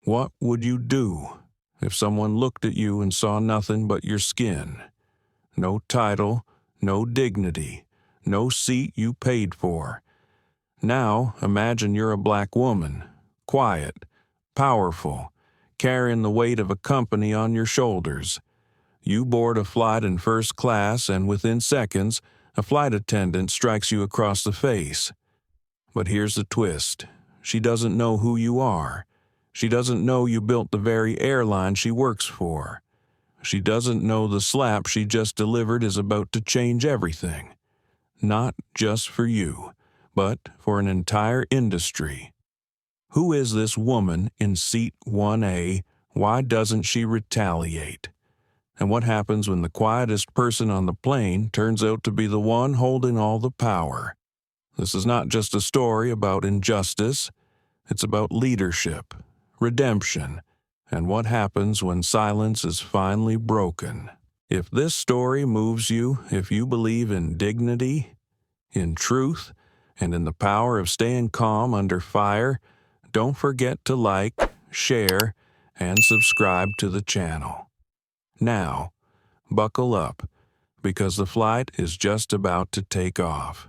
What would you do if someone looked at you and saw nothing but your skin? No title, no dignity, no seat you paid for. Now imagine you're a black woman, quiet, powerful, carrying the weight of a company on your shoulders. You board a flight in first class, and within seconds, a flight attendant strikes you across the face. But here's the twist. She doesn't know who you are. She doesn't know you built the very airline she works for. She doesn't know the slap she just delivered is about to change everything. Not just for you, but for an entire industry. Who is this woman in seat 1A? Why doesn't she retaliate? And what happens when the quietest person on the plane turns out to be the one holding all the power? This is not just a story about injustice. It's about leadership, redemption, and what happens when silence is finally broken. If this story moves you, if you believe in dignity, in truth, and in the power of staying calm under fire, don't forget to like, share, and subscribe to the channel. Now, buckle up, because the flight is just about to take off.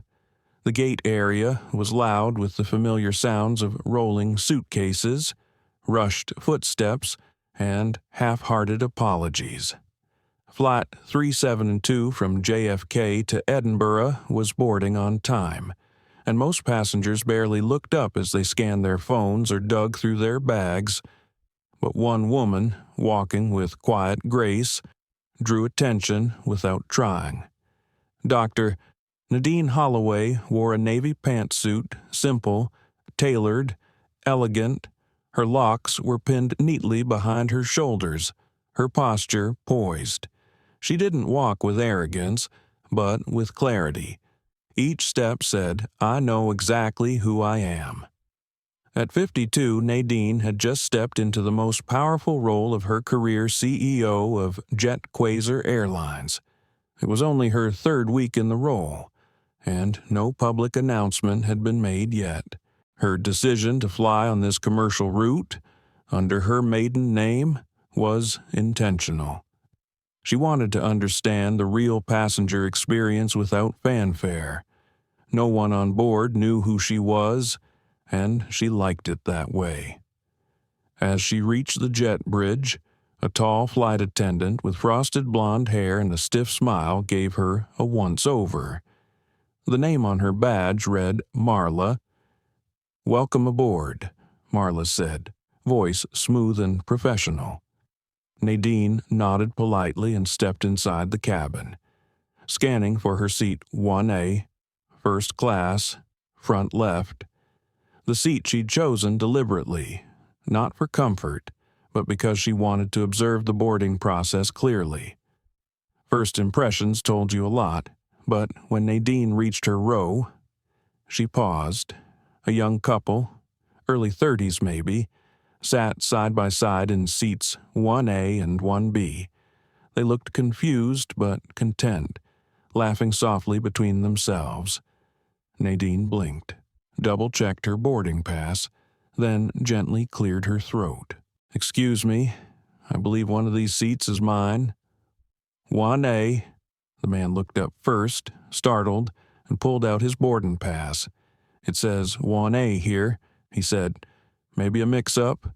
The gate area was loud with the familiar sounds of rolling suitcases, rushed footsteps, and half-hearted apologies. Flight 372 from JFK to Edinburgh was boarding on time, and most passengers barely looked up as they scanned their phones or dug through their bags. But one woman, walking with quiet grace, drew attention without trying. Dr. Nadine Holloway wore a navy pantsuit, simple, tailored, elegant. Her locks were pinned neatly behind her shoulders, her posture poised. She didn't walk with arrogance, but with clarity. Each step said, "I know exactly who I am." At 52, Nadine had just stepped into the most powerful role of her career, CEO of Jet Quasar Airlines. It was only her third week in the role, and no public announcement had been made yet. Her decision to fly on this commercial route, under her maiden name, was intentional. She wanted to understand the real passenger experience without fanfare. No one on board knew who she was, and she liked it that way. As she reached the jet bridge, a tall flight attendant with frosted blonde hair and a stiff smile gave her a once-over. The name on her badge read Marla. "Welcome aboard," Marla said, voice smooth and professional. Nadine nodded politely and stepped inside the cabin, scanning for her seat 1A, first class, front left. The seat she'd chosen deliberately, not for comfort, but because she wanted to observe the boarding process clearly. First impressions told you a lot, but when Nadine reached her row, she paused. A young couple, early 30s maybe, sat side by side in seats 1A and 1B. They looked confused but content, laughing softly between themselves. Nadine blinked, double-checked her boarding pass, then gently cleared her throat. "Excuse me, I believe one of these seats is mine." 1A. The man looked up first, startled, and pulled out his boarding pass. "It says 1A here," he said. "Maybe a mix-up?"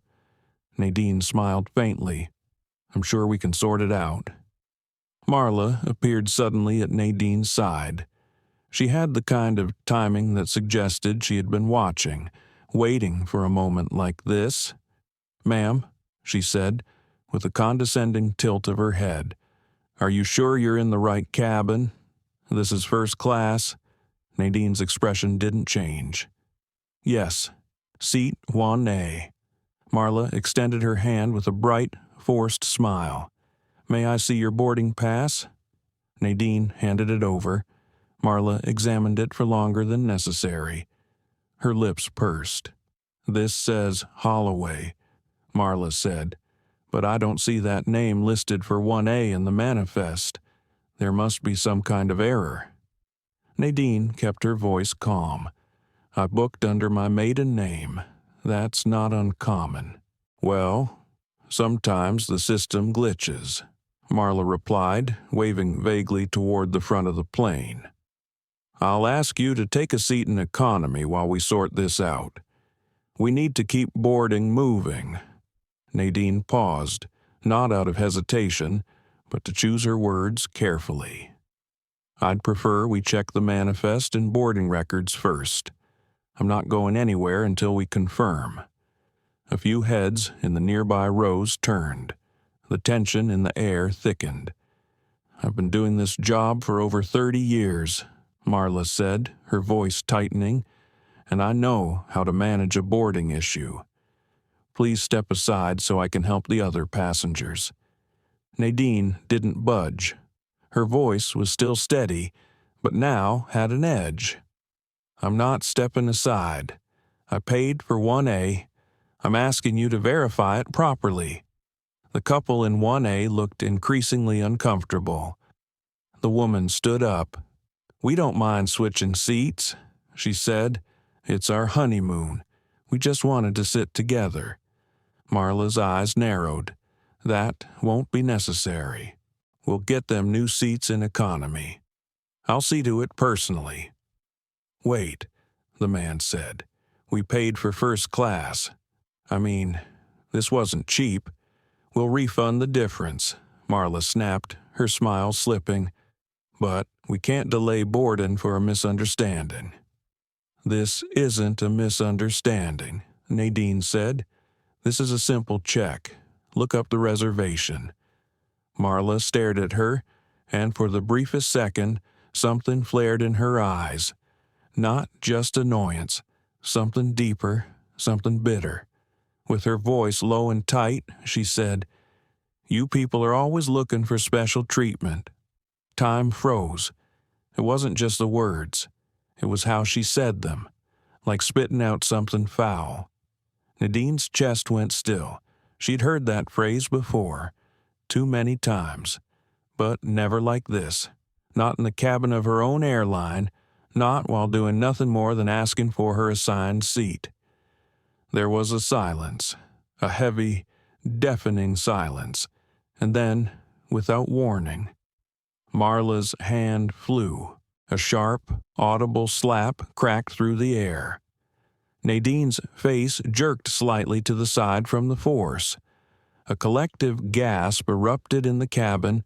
Nadine smiled faintly. "I'm sure we can sort it out." Marla appeared suddenly at Nadine's side. She had the kind of timing that suggested she had been watching, waiting for a moment like this. "Ma'am," she said, with a condescending tilt of her head, "are you sure you're in the right cabin? This is first class." Nadine's expression didn't change. "Yes, seat 1A." Marla extended her hand with a bright, forced smile. "May I see your boarding pass?" Nadine handed it over. Marla examined it for longer than necessary. Her lips pursed. "This says Holloway," Marla said, "but I don't see that name listed for 1A in the manifest. There must be some kind of error." Nadine kept her voice calm. "I booked under my maiden name. That's not uncommon." Well, sometimes the system glitches, Marla replied, waving vaguely toward the front of the plane. I'll ask you to take a seat in economy while we sort this out. We need to keep boarding moving. Nadine paused, not out of hesitation, but to choose her words carefully. I'd prefer we check the manifest and boarding records first. I'm not going anywhere until we confirm. A few heads in the nearby rows turned. The tension in the air thickened. I've been doing this job for over 30 years, Marla said, her voice tightening, and I know how to manage a boarding issue. Please step aside so I can help the other passengers. Nadine didn't budge. Her voice was still steady, but now had an edge. I'm not stepping aside. I paid for 1A. I'm asking you to verify it properly. The couple in 1A looked increasingly uncomfortable. The woman stood up. We don't mind switching seats, she said. It's our honeymoon. We just wanted to sit together. Marla's eyes narrowed. That won't be necessary. We'll get them new seats in economy. I'll see to it personally. Wait, the man said. We paid for first class. I mean, this wasn't cheap. We'll refund the difference, Marla snapped, her smile slipping. But we can't delay boarding for a misunderstanding. This isn't a misunderstanding, Nadine said. This is a simple check. Look up the reservation. Marla stared at her, and for the briefest second, something flared in her eyes. Not just annoyance, something deeper, something bitter. With her voice low and tight, she said, You people are always looking for special treatment. Time froze. It wasn't just the words. It was how she said them, like spitting out something foul. Nadine's chest went still. She'd heard that phrase before, too many times, but never like this. Not in the cabin of her own airline, not while doing nothing more than asking for her assigned seat. There was a silence, a heavy, deafening silence, and then, without warning, Marla's hand flew. A sharp, audible slap cracked through the air. Nadine's face jerked slightly to the side from the force. A collective gasp erupted in the cabin.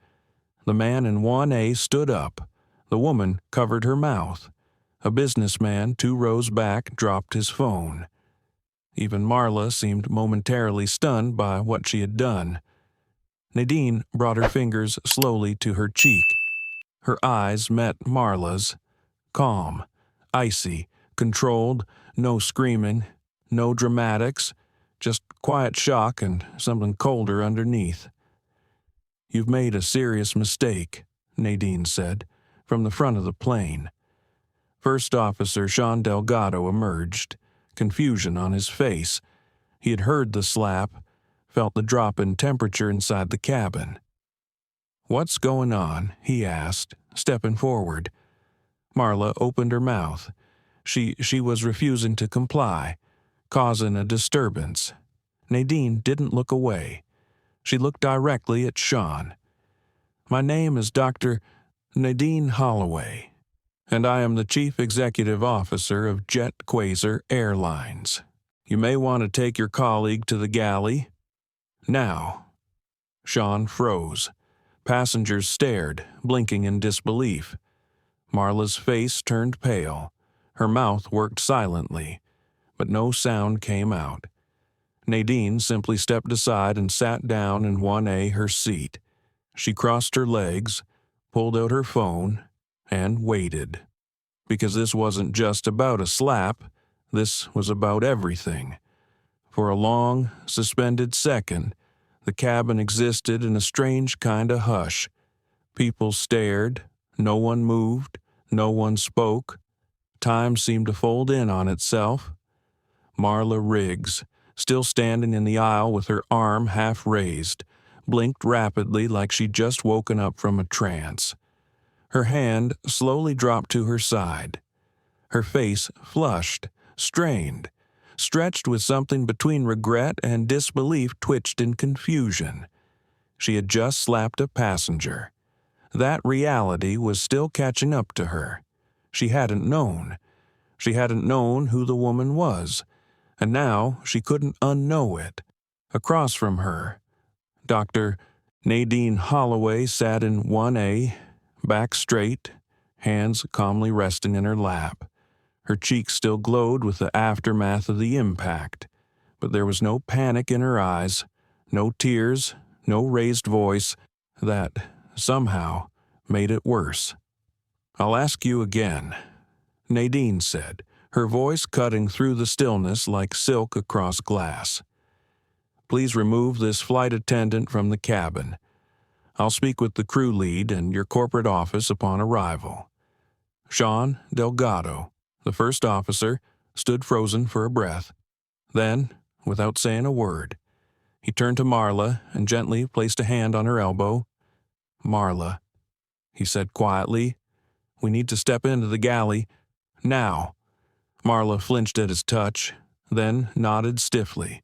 The man in 1A stood up. The woman covered her mouth. A businessman 2 rows back dropped his phone. Even Marla seemed momentarily stunned by what she had done. Nadine brought her fingers slowly to her cheek. Her eyes met Marla's. Calm, icy, controlled, no screaming, no dramatics, just quiet shock and something colder underneath. You've made a serious mistake, Nadine said, from the front of the plane. First Officer Sean Delgado emerged, confusion on his face. He had heard the slap, felt the drop in temperature inside the cabin. What's going on? He asked, stepping forward. Marla opened her mouth. She was refusing to comply, causing a disturbance. Nadine didn't look away. She looked directly at Sean. My name is Dr. Nadine Holloway, and I am the Chief Executive Officer of Jet Quasar Airlines. You may want to take your colleague to the galley. Now. Sean froze. Passengers stared, blinking in disbelief. Marla's face turned pale. Her mouth worked silently, but no sound came out. Nadine simply stepped aside and sat down in 1A her seat. She crossed her legs, pulled out her phone, and waited. Because this wasn't just about a slap, this was about everything. For a long, suspended second, the cabin existed in a strange kind of hush. People stared, no one moved, no one spoke. Time seemed to fold in on itself. Marla Riggs, still standing in the aisle with her arm half raised, blinked rapidly like she'd just woken up from a trance. Her hand slowly dropped to her side. Her face flushed, strained, stretched with something between regret and disbelief twitched in confusion. She had just slapped a passenger. That reality was still catching up to her. She hadn't known. She hadn't known who the woman was, and now she couldn't unknow it. Across from her, Dr. Nadine Holloway sat in 1A, back straight, hands calmly resting in her lap. Her cheeks still glowed with the aftermath of the impact, but there was no panic in her eyes, no tears, no raised voice that, somehow, made it worse. "I'll ask you again," Nadine said, her voice cutting through the stillness like silk across glass. "Please remove this flight attendant from the cabin. I'll speak with the crew lead and your corporate office upon arrival." Sean Delgado, the first officer, stood frozen for a breath. Then, without saying a word, he turned to Marla and gently placed a hand on her elbow. "Marla," he said quietly, "we need to step into the galley. Now." Marla flinched at his touch, then nodded stiffly.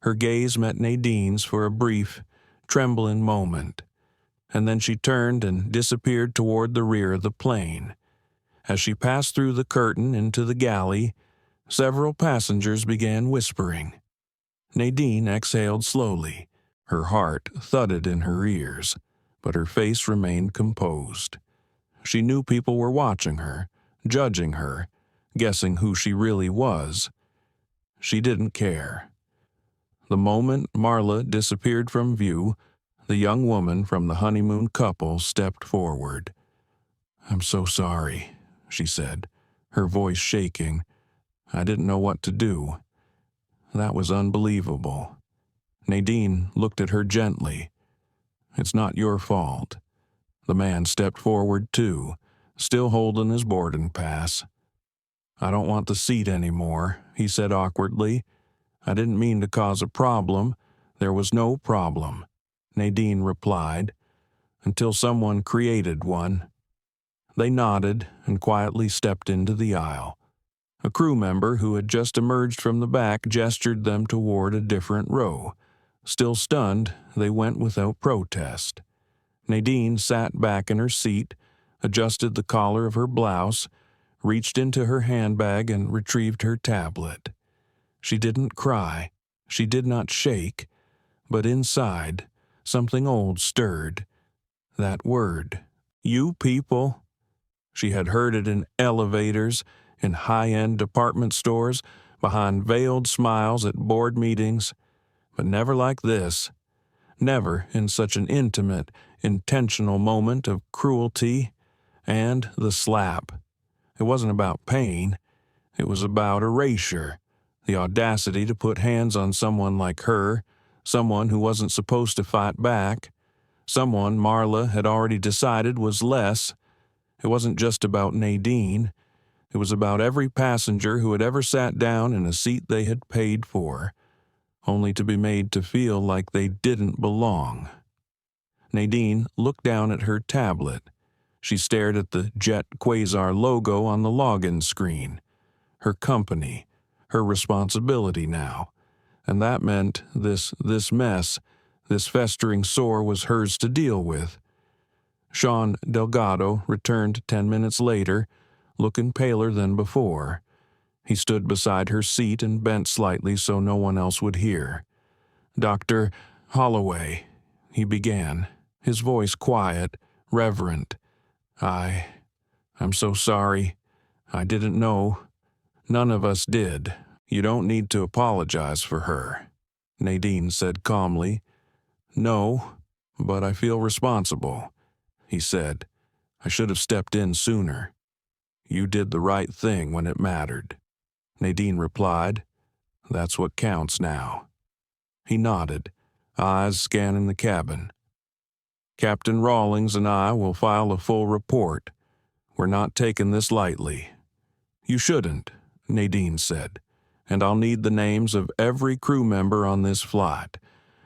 Her gaze met Nadine's for a brief, trembling moment, and then she turned and disappeared toward the rear of the plane. As she passed through the curtain into the galley, several passengers began whispering. Nadine exhaled slowly. Her heart thudded in her ears, but her face remained composed. She knew people were watching her, judging her, guessing who she really was. She didn't care. The moment Marla disappeared from view, the young woman from the honeymoon couple stepped forward. "I'm so sorry," she said, her voice shaking. "I didn't know what to do. That was unbelievable." Nadine looked at her gently. "It's not your fault." The man stepped forward too, still holding his boarding pass. "I don't want the seat anymore," he said awkwardly. "I didn't mean to cause a problem. There was no problem," Nadine replied, "until someone created one." They nodded and quietly stepped into the aisle. A crew member who had just emerged from the back gestured them toward a different row. Still stunned, they went without protest. Nadine sat back in her seat, adjusted the collar of her blouse, reached into her handbag and retrieved her tablet. She didn't cry, she did not shake, but inside, something old stirred. That word, "You people." She had heard it in elevators, in high-end department stores, behind veiled smiles at board meetings, but never like this. Never in such an intimate, intentional moment of cruelty. And the slap. It wasn't about pain. It was about erasure. The audacity to put hands on someone like her, someone who wasn't supposed to fight back, someone Marla had already decided was less. It wasn't just about Nadine. It was about every passenger who had ever sat down in a seat they had paid for, only to be made to feel like they didn't belong. Nadine looked down at her tablet. She stared at the Jet Quasar logo on the login screen. Her company, her responsibility now. And that meant this mess, this festering sore was hers to deal with. Sean Delgado returned 10 minutes later, looking paler than before. He stood beside her seat and bent slightly so no one else would hear. "Dr. Holloway," he began, his voice quiet, reverent. I'm so sorry. I didn't know. None of us did. You don't need to apologize for her," Nadine said calmly. "No, but I feel responsible," he said. "I should have stepped in sooner." "You did the right thing when it mattered," Nadine replied. "That's what counts now." He nodded, eyes scanning the cabin. "Captain Rawlings and I will file a full report. We're not taking this lightly." "You shouldn't," Nadine said, "and I'll need the names of every crew member on this flight,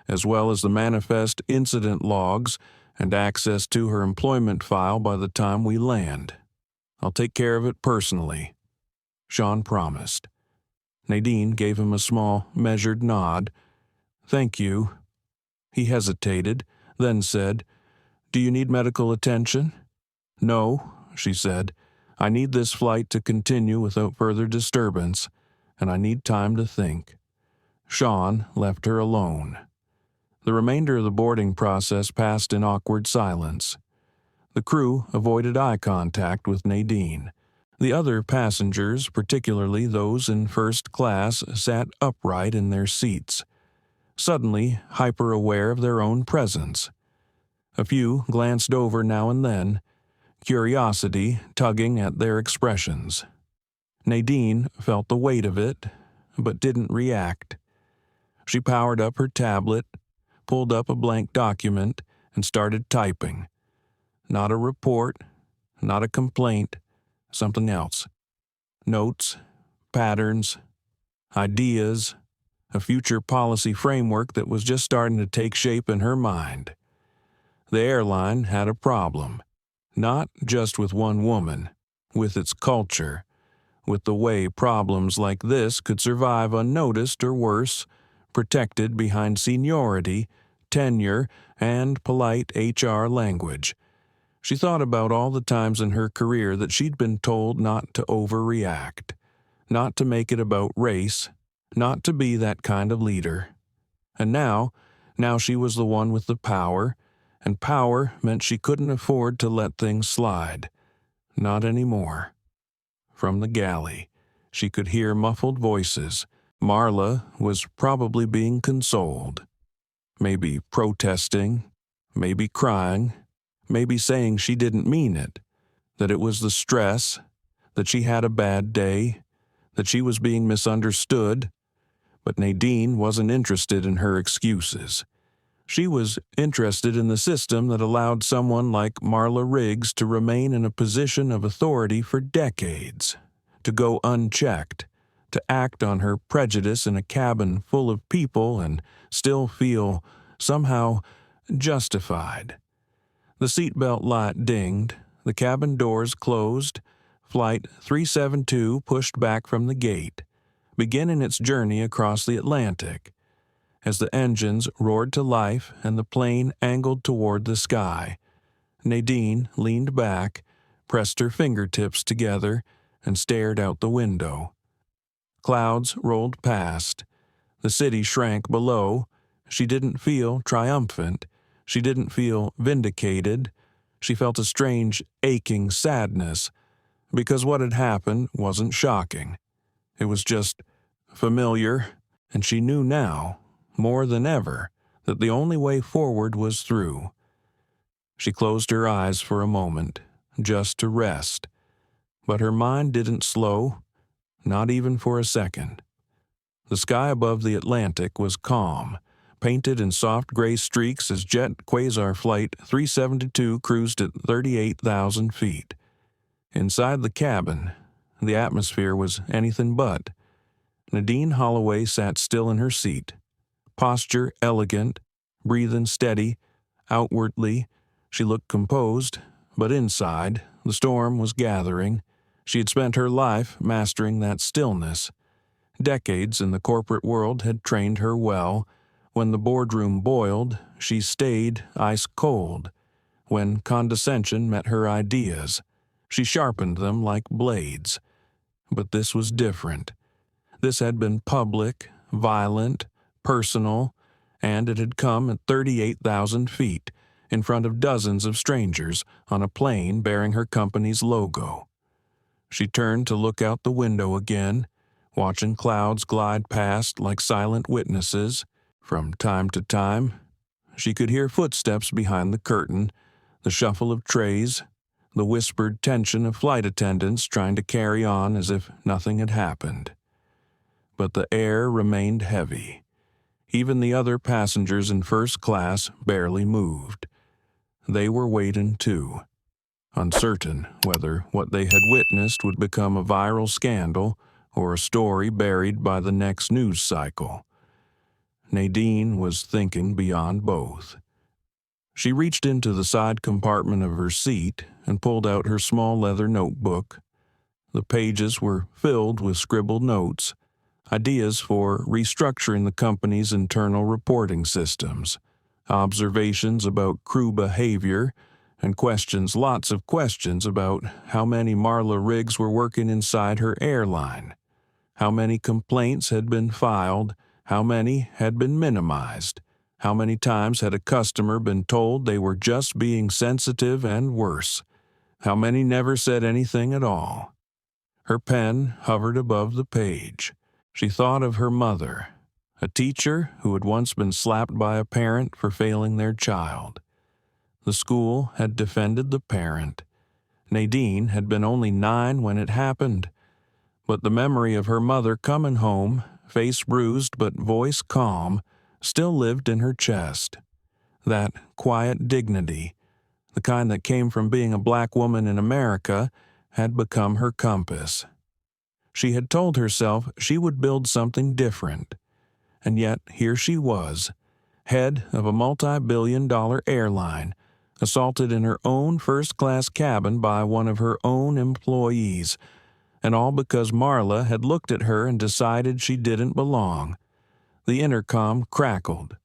as well as the manifest incident logs and access to her employment file by the time we land. I'll take care of it personally," Sean promised. Nadine gave him a small, measured nod. "Thank you." He hesitated, then said, "Do you need medical attention?" "No," she said. "I need this flight to continue without further disturbance, and I need time to think." Sean left her alone. The remainder of the boarding process passed in awkward silence. The crew avoided eye contact with Nadine. The other passengers, particularly those in first class, sat upright in their seats, suddenly hyper-aware of their own presence. A few glanced over now and then, curiosity tugging at their expressions. Nadine felt the weight of it, but didn't react. She powered up her tablet, pulled up a blank document, and started typing. Not a report, not a complaint, something else. Notes, patterns, ideas, a future policy framework that was just starting to take shape in her mind. The airline had a problem, not just with one woman, with its culture, with the way problems like this could survive unnoticed or worse, protected behind seniority, tenure, and polite HR language. She thought about all the times in her career that she'd been told not to overreact, not to make it about race, not to be that kind of leader. And now she was the one with the power, and power meant she couldn't afford to let things slide. Not anymore. From the galley, she could hear muffled voices. Marla was probably being consoled. Maybe protesting, maybe crying, maybe saying she didn't mean it, that it was the stress, that she had a bad day, that she was being misunderstood. But Nadine wasn't interested in her excuses. She was interested in the system that allowed someone like Marla Riggs to remain in a position of authority for decades, to go unchecked, to act on her prejudice in a cabin full of people and still feel, somehow, justified. The seatbelt light dinged, the cabin doors closed, Flight 372 pushed back from the gate, beginning its journey across the Atlantic. As the engines roared to life and the plane angled toward the sky, Nadine leaned back, pressed her fingertips together, and stared out the window. Clouds rolled past. The city shrank below. She didn't feel triumphant. She didn't feel vindicated. She felt a strange, aching sadness, because what had happened wasn't shocking. It was just familiar, and she knew now, more than ever, that the only way forward was through. She closed her eyes for a moment, just to rest. But her mind didn't slow, not even for a second. The sky above the Atlantic was calm, painted in soft gray streaks as Jet Quasar Flight 372 cruised at 38,000 feet. Inside the cabin, the atmosphere was anything but. Nadine Holloway sat still in her seat, posture elegant, breathing steady. Outwardly, she looked composed, but inside, the storm was gathering. She had spent her life mastering that stillness. Decades in the corporate world had trained her well. When the boardroom boiled, she stayed ice cold. When condescension met her ideas, she sharpened them like blades. But this was different. This had been public, violent, personal, and it had come at 38,000 feet, in front of dozens of strangers, on a plane bearing her company's logo. She turned to look out the window again, watching clouds glide past like silent witnesses. From time to time, she could hear footsteps behind the curtain, the shuffle of trays, the whispered tension of flight attendants trying to carry on as if nothing had happened. But the air remained heavy. Even the other passengers in first class barely moved. They were waiting too, uncertain whether what they had witnessed would become a viral scandal or a story buried by the next news cycle. Nadine was thinking beyond both. She reached into the side compartment of her seat and pulled out her small leather notebook. The pages were filled with scribbled notes, ideas for restructuring the company's internal reporting systems, observations about crew behavior, and lots of questions about how many Marla rigs were working inside her airline, how many complaints had been filed, how many had been minimized, how many times had a customer been told they were just being sensitive and worse, how many never said anything at all. Her pen hovered above the page. She thought of her mother, a teacher who had once been slapped by a parent for failing their child. The school had defended the parent. Nadine had been only 9 when it happened, but the memory of her mother coming home, face bruised but voice calm, still lived in her chest. That quiet dignity, the kind that came from being a black woman in America, had become her compass. She had told herself she would build something different, and yet here she was, head of a multi-billion-dollar airline, assaulted in her own first-class cabin by one of her own employees, and all because Marla had looked at her and decided she didn't belong. The intercom crackled.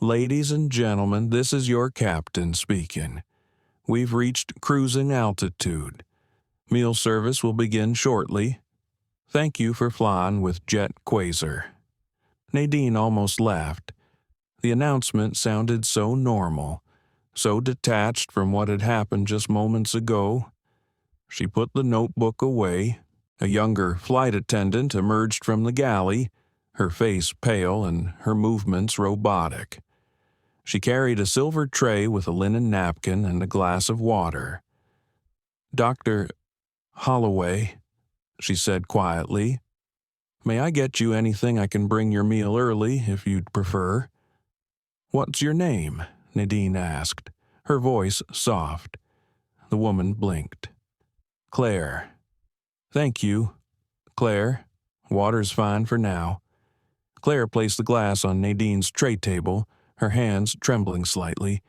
"Ladies and gentlemen, this is your captain speaking. We've reached cruising altitude. Meal service will begin shortly. Thank you for flying with Jet Quasar." Nadine almost laughed. The announcement sounded so normal, so detached from what had happened just moments ago. She put the notebook away. A younger flight attendant emerged from the galley, her face pale and her movements robotic. She carried a silver tray with a linen napkin and a glass of water. "Dr. Holloway," she said quietly, "may I get you anything I can bring your meal early, if you'd prefer?" "What's your name?" Nadine asked, her voice soft. The woman blinked. "Claire." "Thank you, Claire. Water's fine for now." Claire placed the glass on Nadine's tray table, her hands trembling slightly.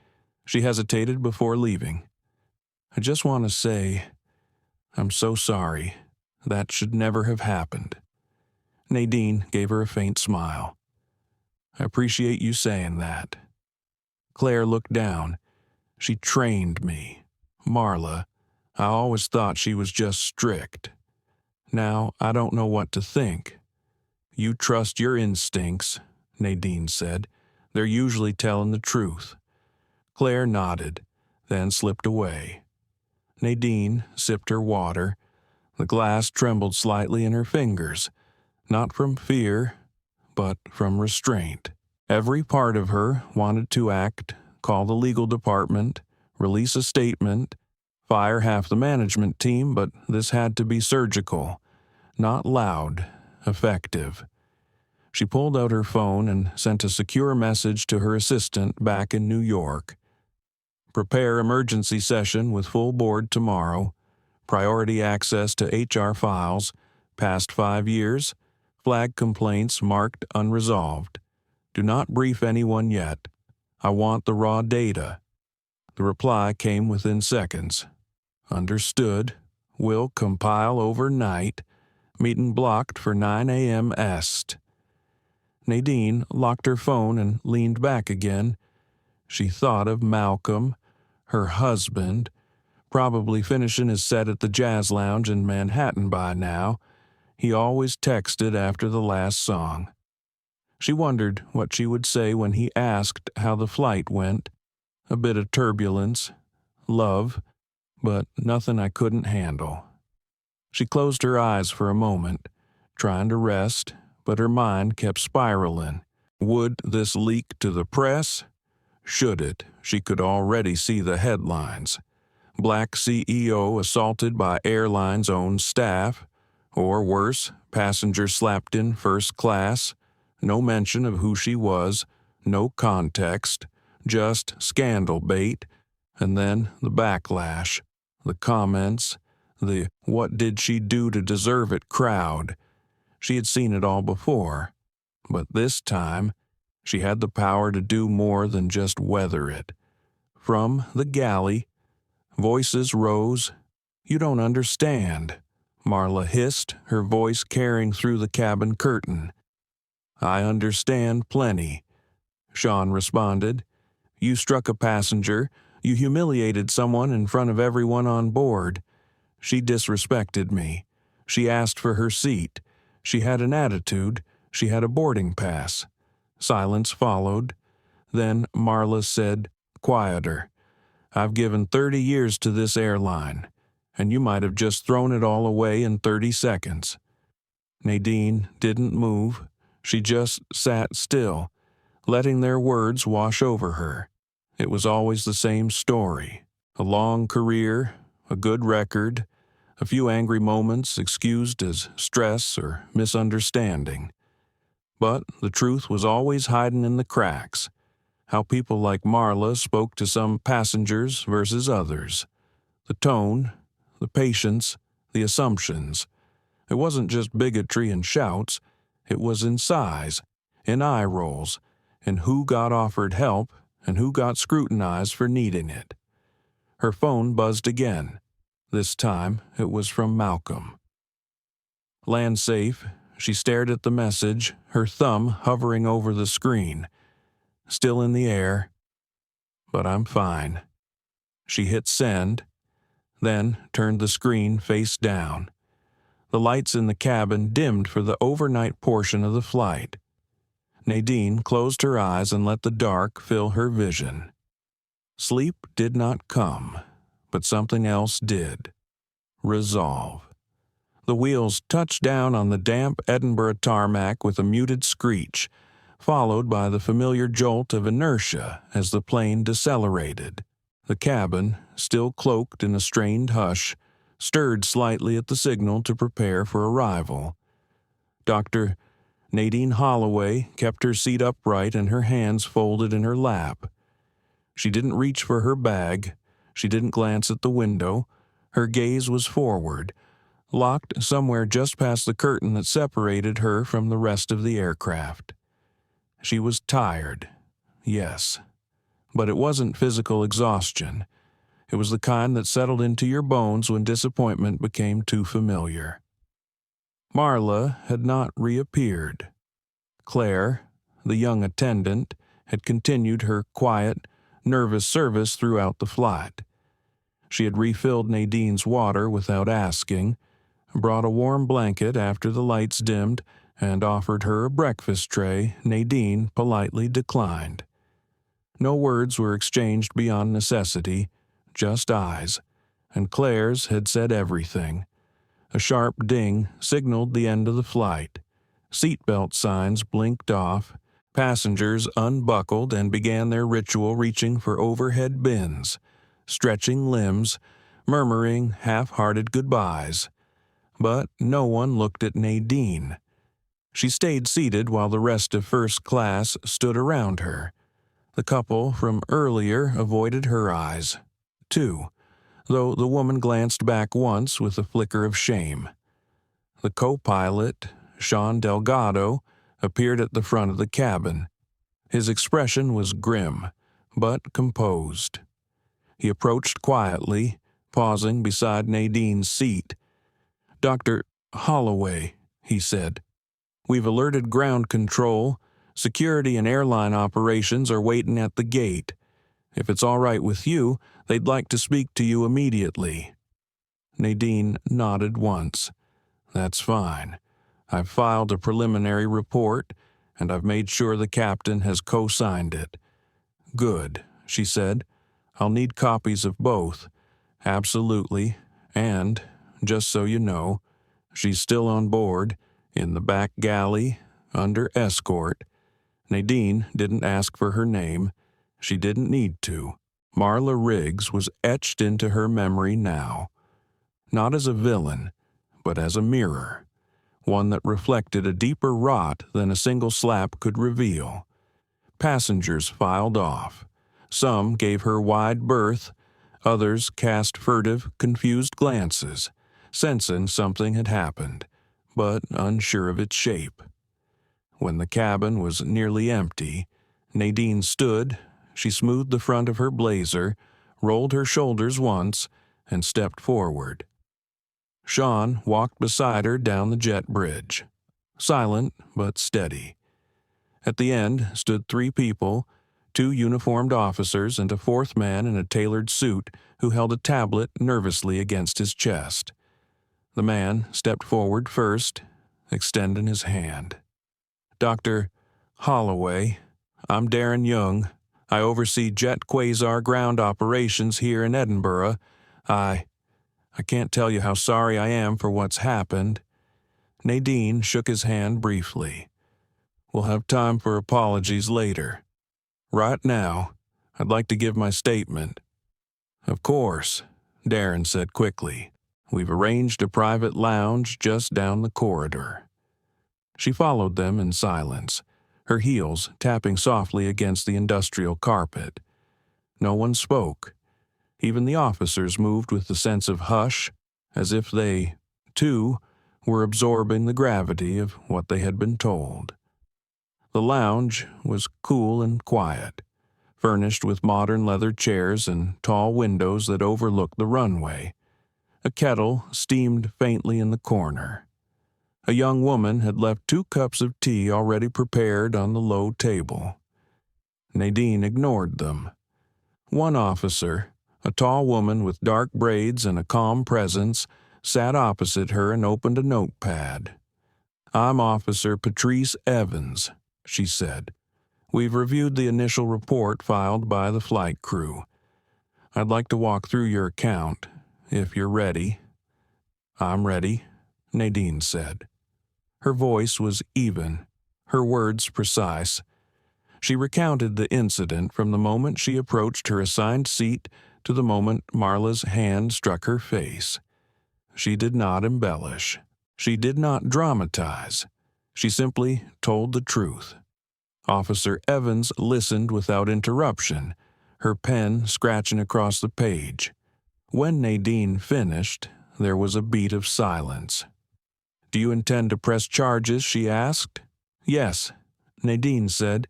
She hesitated before leaving. "I just want to say, I'm so sorry. That should never have happened." Nadine gave her a faint smile. "I appreciate you saying that." Claire looked down. "She trained me. Marla, I always thought she was just strict. Now I don't know what to think." "You trust your instincts," Nadine said. "They're usually telling the truth." Claire nodded, then slipped away. Nadine sipped her water. The glass trembled slightly in her fingers, not from fear, but from restraint. Every part of her wanted to act, call the legal department, release a statement, fire half the management team, but this had to be surgical, not loud, effective. She pulled out her phone and sent a secure message to her assistant back in New York. "Prepare emergency session with full board tomorrow. Priority access to HR files. Past 5 years. Flag complaints marked unresolved. Do not brief anyone yet. I want the raw data." The reply came within seconds. "Understood. Will compile overnight. Meeting blocked for 9 a.m. Est." Nadine locked her phone and leaned back again. She thought of Malcolm, her husband, probably finishing his set at the Jazz Lounge in Manhattan by now. He always texted after the last song. She wondered what she would say when he asked how the flight went. A bit of turbulence, love, but nothing I couldn't handle. She closed her eyes for a moment, trying to rest, but her mind kept spiraling. Would this leak to the press? Should it? She could already see the headlines. Black CEO assaulted by airline's own staff. Or worse, passenger slapped in first class. No mention of who she was, no context, just scandal bait, and then the backlash, the comments, the "what did she do to deserve it" crowd. She had seen it all before, but this time she had the power to do more than just weather it. From the galley, voices rose. "You don't understand. Marla hissed, her voice carrying through the cabin curtain. "I understand plenty," Sean responded. "You struck a passenger. You humiliated someone in front of everyone on board. She disrespected me. She asked for her seat. She had an attitude. She had a boarding pass." Silence followed. Then Marla said, quieter, "I've given 30 years to this airline, and you might have just thrown it all away in 30 seconds. Nadine didn't move. She just sat still, letting their words wash over her. It was always the same story. A long career, a good record, a few angry moments excused as stress or misunderstanding. But the truth was always hiding in the cracks. How people like Marla spoke to some passengers versus others. The tone, the patience, the assumptions. It wasn't just bigotry and shouts. It was in sighs, in eye rolls, in who got offered help and who got scrutinized for needing it. Her phone buzzed again. This time it was from Malcolm. "Land safe." She stared at the message, her thumb hovering over the screen. "Still in the air. But I'm fine." She hit send, then turned the screen face down. The lights in the cabin dimmed for the overnight portion of the flight. Nadine closed her eyes and let the dark fill her vision. Sleep did not come, but something else did. Resolve. The wheels touched down on the damp Edinburgh tarmac with a muted screech, followed by the familiar jolt of inertia as the plane decelerated. The cabin, still cloaked in a strained hush, stirred slightly at the signal to prepare for arrival. Dr. Nadine Holloway kept her seat upright and her hands folded in her lap. She didn't reach for her bag. She didn't glance at the window. Her gaze was forward, locked somewhere just past the curtain that separated her from the rest of the aircraft. She was tired, yes, but it wasn't physical exhaustion. It was the kind that settled into your bones when disappointment became too familiar. Marla had not reappeared. Claire, the young attendant, had continued her quiet, nervous service throughout the flight. She had refilled Nadine's water without asking, brought a warm blanket after the lights dimmed, and offered her a breakfast tray Nadine politely declined. No words were exchanged beyond necessity, just eyes, and Claire's had said everything. A sharp ding signaled the end of the flight. Seatbelt signs blinked off. Passengers unbuckled and began their ritual reaching for overhead bins, stretching limbs, murmuring half-hearted goodbyes. But no one looked at Nadine. She stayed seated while the rest of first class stood around her. The couple from earlier avoided her eyes, too, though the woman glanced back once with a flicker of shame. The co-pilot, Sean Delgado, appeared at the front of the cabin. His expression was grim, but composed. He approached quietly, pausing beside Nadine's seat. "Dr. Holloway," he said, "we've alerted ground control. Security and airline operations are waiting at the gate. If it's all right with you, they'd like to speak to you immediately." Nadine nodded once. "That's fine. I've filed a preliminary report, and I've made sure the captain has co-signed it." "Good," she said. "I'll need copies of both. Absolutely. And, just so you know, she's still on board, in the back galley, under escort." Nadine didn't ask for her name. She didn't need to. Marla Riggs was etched into her memory now. Not as a villain, but as a mirror. One that reflected a deeper rot than a single slap could reveal. Passengers filed off. Some gave her wide berth. Others cast furtive, confused glances, sensing something had happened, but unsure of its shape. When the cabin was nearly empty, Nadine stood. She smoothed the front of her blazer, rolled her shoulders once, and stepped forward. Sean walked beside her down the jet bridge, silent but steady. At the end stood 3 people, 2 uniformed officers and a 4th man in a tailored suit who held a tablet nervously against his chest. The man stepped forward first, extending his hand. "Dr. Holloway, I'm Darren Young. I oversee Jet Quasar ground operations here in Edinburgh. I can't tell you how sorry I am for what's happened." Nadine shook his hand briefly. "We'll have time for apologies later. Right now, I'd like to give my statement." "Of course," Darren said quickly. "We've arranged a private lounge just down the corridor." She followed them in silence, her heels tapping softly against the industrial carpet. No one spoke. Even the officers moved with the sense of hush, as if they, too, were absorbing the gravity of what they had been told. The lounge was cool and quiet, furnished with modern leather chairs and tall windows that overlooked the runway. A kettle steamed faintly in the corner. A young woman had left 2 cups of tea already prepared on the low table. Nadine ignored them. One officer, a tall woman with dark braids and a calm presence, sat opposite her and opened a notepad. "I'm Officer Patrice Evans," she said. "We've reviewed the initial report filed by the flight crew. I'd like to walk through your account, if you're ready." "I'm ready," Nadine said. Her voice was even, her words precise. She recounted the incident from the moment she approached her assigned seat to the moment Marla's hand struck her face. She did not embellish. She did not dramatize. She simply told the truth. Officer Evans listened without interruption, her pen scratching across the page. When Nadine finished, there was a beat of silence. "Do you intend to press charges?" she asked. "Yes," Nadine said.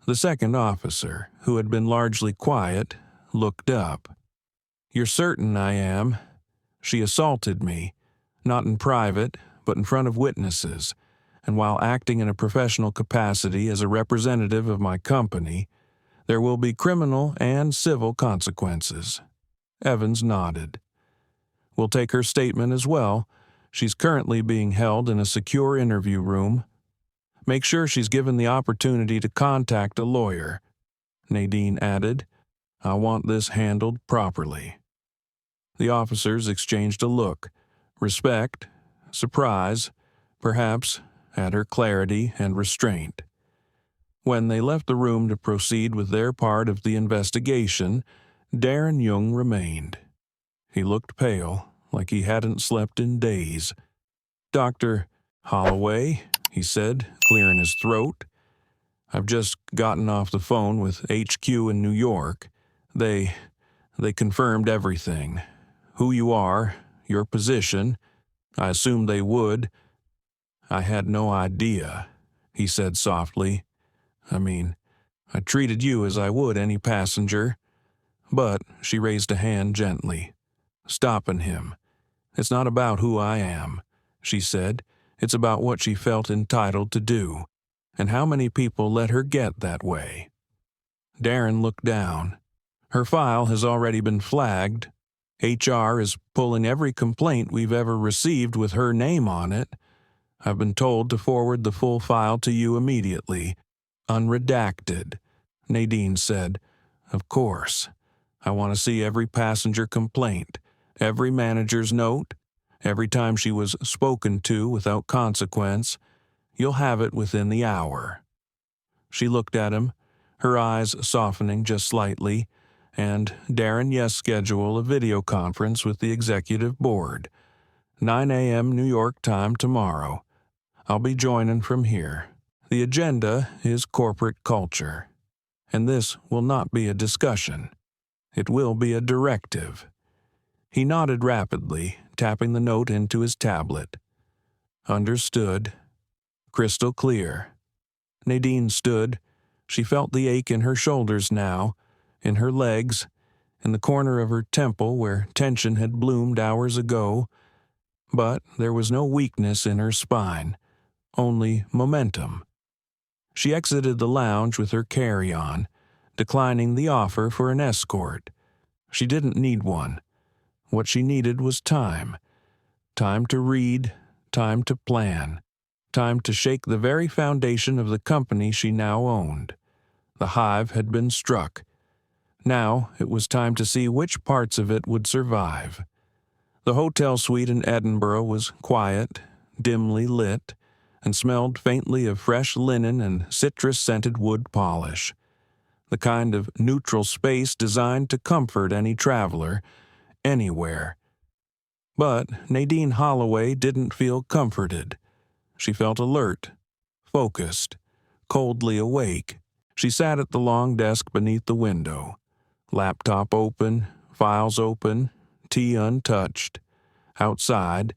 The second officer, who had been largely quiet, looked up. "You're certain I am? She assaulted me, not in private, but in front of witnesses, and while acting in a professional capacity as a representative of my company, there will be criminal and civil consequences." Evans nodded. "We'll take her statement as well. She's currently being held in a secure interview room. Make sure she's given the opportunity to contact a lawyer." Nadine added, "I want this handled properly." The officers exchanged a look, respect, surprise, perhaps, at her clarity and restraint. When they left the room to proceed with their part of the investigation, Darren Young remained. He looked pale, like he hadn't slept in days. "Dr. Holloway," he said, clearing his throat. "I've just gotten off the phone with HQ in New York. They confirmed everything. Who you are, your position. I assumed they would." "I had no idea," he said softly. I treated you as I would any passenger." But she raised a hand gently, stopping him. "It's not about who I am," she said. "It's about what she felt entitled to do, and how many people let her get that way." Darren looked down. "Her file has already been flagged. HR is pulling every complaint we've ever received with her name on it. I've been told to forward the full file to you immediately. Unredacted," Nadine said. "Of course. I want to see every passenger complaint, every manager's note, every time she was spoken to without consequence. You'll have it within the hour." She looked at him, her eyes softening just slightly, and Darren Yes schedule a video conference with the executive board. 9 a.m. New York time tomorrow. I'll be joining from here. The agenda is corporate culture. And this will not be a discussion. It will be a directive. He nodded rapidly, tapping the note into his tablet. Understood. Crystal clear. Nadine stood. She felt the ache in her shoulders now, in her legs, in the corner of her temple where tension had bloomed hours ago. But there was no weakness in her spine, only momentum. She exited the lounge with her carry-on, declining the offer for an escort. She didn't need one. What she needed was time. Time to read, time to plan, time to shake the very foundation of the company she now owned. The hive had been struck. Now it was time to see which parts of it would survive. The hotel suite in Edinburgh was quiet, dimly lit, and smelled faintly of fresh linen and citrus-scented wood polish. The kind of neutral space designed to comfort any traveler, anywhere. But Nadine Holloway didn't feel comforted. She felt alert, focused, coldly awake. She sat at the long desk beneath the window. Laptop open, files open, tea untouched. Outside,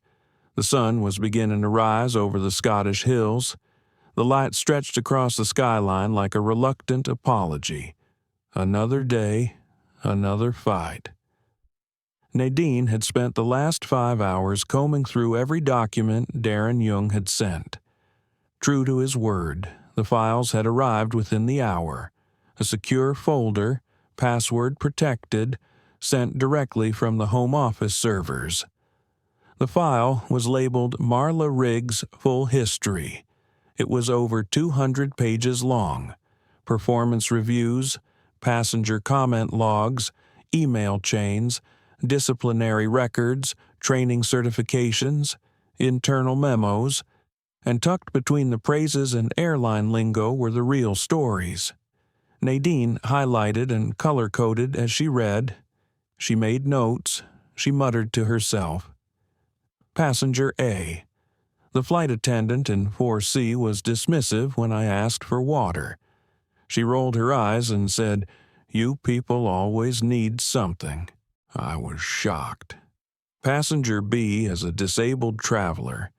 the sun was beginning to rise over the Scottish hills. The light stretched across the skyline like a reluctant apology. Another day, another fight. Nadine had spent the last 5 hours combing through every document Darren Young had sent. True to his word, the files had arrived within the hour. A secure folder, password protected, sent directly from the Home Office servers. The file was labeled Marla Riggs' Full History. It was over 200 pages long. Performance reviews, passenger comment logs, email chains, disciplinary records, training certifications, internal memos, and tucked between the praises and airline lingo were the real stories. Nadine highlighted and color-coded as she read. She made notes. She muttered to herself. Passenger A. The flight attendant in 4C was dismissive when I asked for water. She rolled her eyes and said, "You people always need something." I was shocked. Passenger B as a disabled traveler.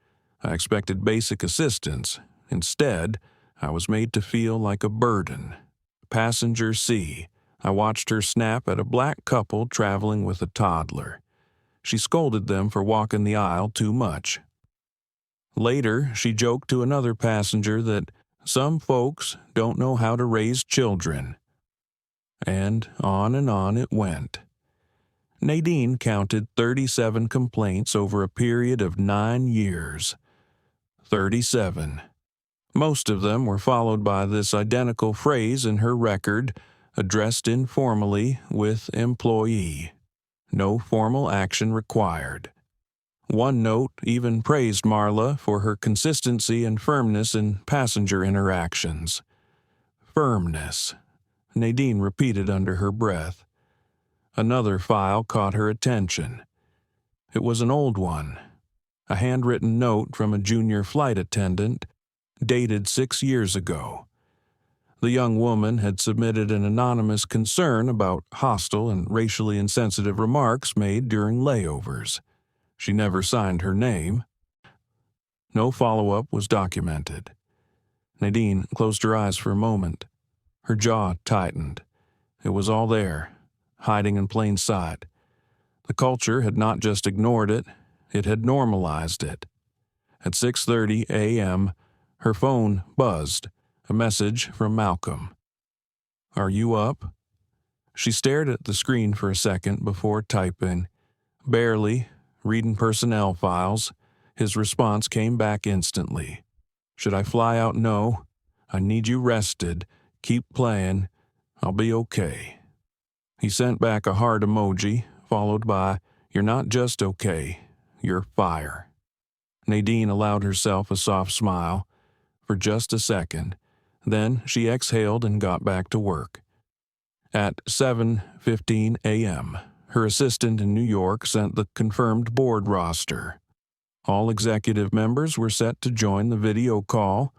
I expected basic assistance. Instead, I was made to feel like a burden. Passenger C. I watched her snap at a black couple traveling with a toddler. She scolded them for walking the aisle too much. Later, she joked to another passenger that some folks don't know how to raise children. And on it went. Nadine counted 37 complaints over a period of 9 years. 37. Most of them were followed by this identical phrase in her record, addressed informally with employee. No formal action required. One note even praised Marla for her consistency and firmness in passenger interactions. Firmness, Nadine repeated under her breath. Another file caught her attention. It was an old one, a handwritten note from a junior flight attendant, dated 6 years ago. The young woman had submitted an anonymous concern about hostile and racially insensitive remarks made during layovers. She never signed her name. No follow-up was documented. Nadine closed her eyes for a moment. Her jaw tightened. It was all there, hiding in plain sight. The culture had not just ignored it, it had normalized it. At 6:30 a.m., her phone buzzed, a message from Malcolm. "Are you up?" She stared at the screen for a second before typing. Barely, reading personnel files, his response came back instantly. "Should I fly out? No. I need you rested. Keep playing. I'll be okay." He sent back a heart emoji, followed by, "You're not just okay. You're fire." Nadine allowed herself a soft smile for just a second. Then she exhaled and got back to work. At 7:15 a.m., her assistant in New York sent the confirmed board roster. All executive members were set to join the video call.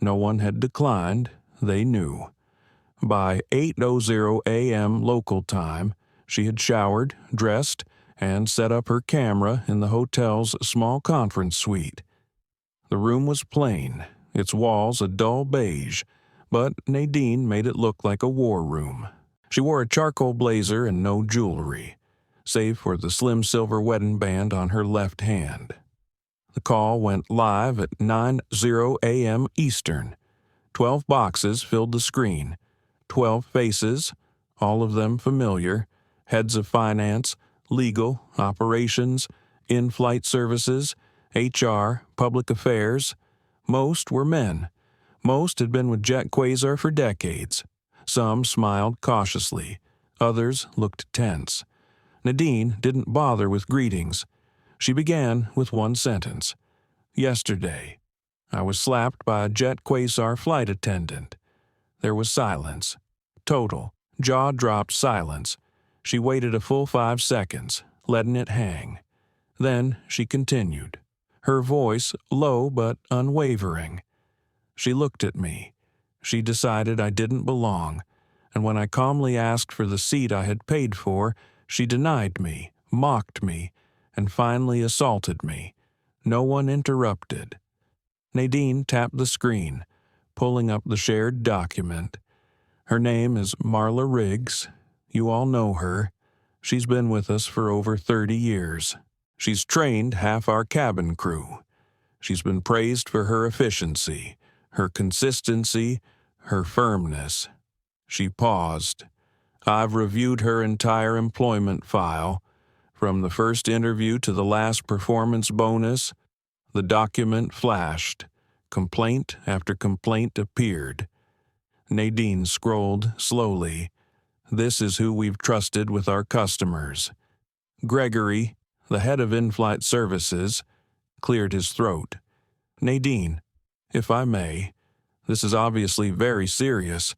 No one had declined, they knew. By 8:00 a.m. local time, she had showered, dressed, and set up her camera in the hotel's small conference suite. The room was plain, its walls a dull beige, but Nadine made it look like a war room. She wore a charcoal blazer and no jewelry, save for the slim silver wedding band on her left hand. The call went live at 9:00 a.m. Eastern. 12 boxes filled the screen. 12 faces, all of them familiar, heads of finance, legal, operations, in-flight services, HR, public affairs. Most were men. Most had been with Jet Quasar for decades. Some smiled cautiously. Others looked tense. Nadine didn't bother with greetings. She began with one sentence. Yesterday, I was slapped by a Jet Quasar flight attendant. There was silence. Total, jaw-dropped silence. She waited a full 5 seconds, letting it hang. Then she continued, her voice low but unwavering. She looked at me. She decided I didn't belong, and when I calmly asked for the seat I had paid for, she denied me, mocked me, and finally assaulted me. No one interrupted. Nadine tapped the screen, pulling up the shared document. Her name is Marla Riggs. You all know her. She's been with us for over 30 years. She's trained half our cabin crew. She's been praised for her efficiency, her consistency, her firmness. She paused. I've reviewed her entire employment file. From the first interview to the last performance bonus, the document flashed. Complaint after complaint appeared. Nadine scrolled slowly. This is who we've trusted with our customers. Gregory, the head of in-flight services, cleared his throat. Nadine, if I may, this is obviously very serious,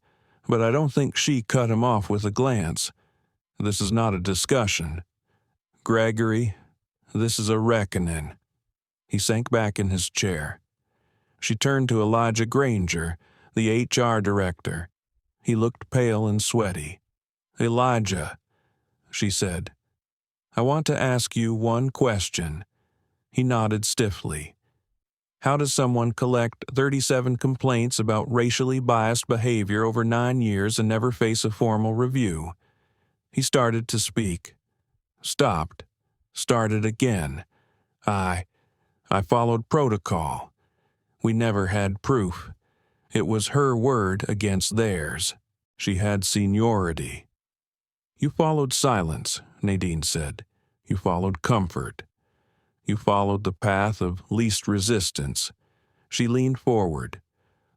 but I don't think she cut him off with a glance. This is not a discussion. Gregory, this is a reckoning. He sank back in his chair. She turned to Elijah Granger, the HR director. He looked pale and sweaty. Elijah, she said, I want to ask you one question. He nodded stiffly. How does someone collect 37 complaints about racially biased behavior over 9 years and never face a formal review? He started to speak. Stopped. Started again. I followed protocol. We never had proof. It was her word against theirs. She had seniority. You followed silence, Nadine said. You followed comfort. You followed the path of least resistance. She leaned forward.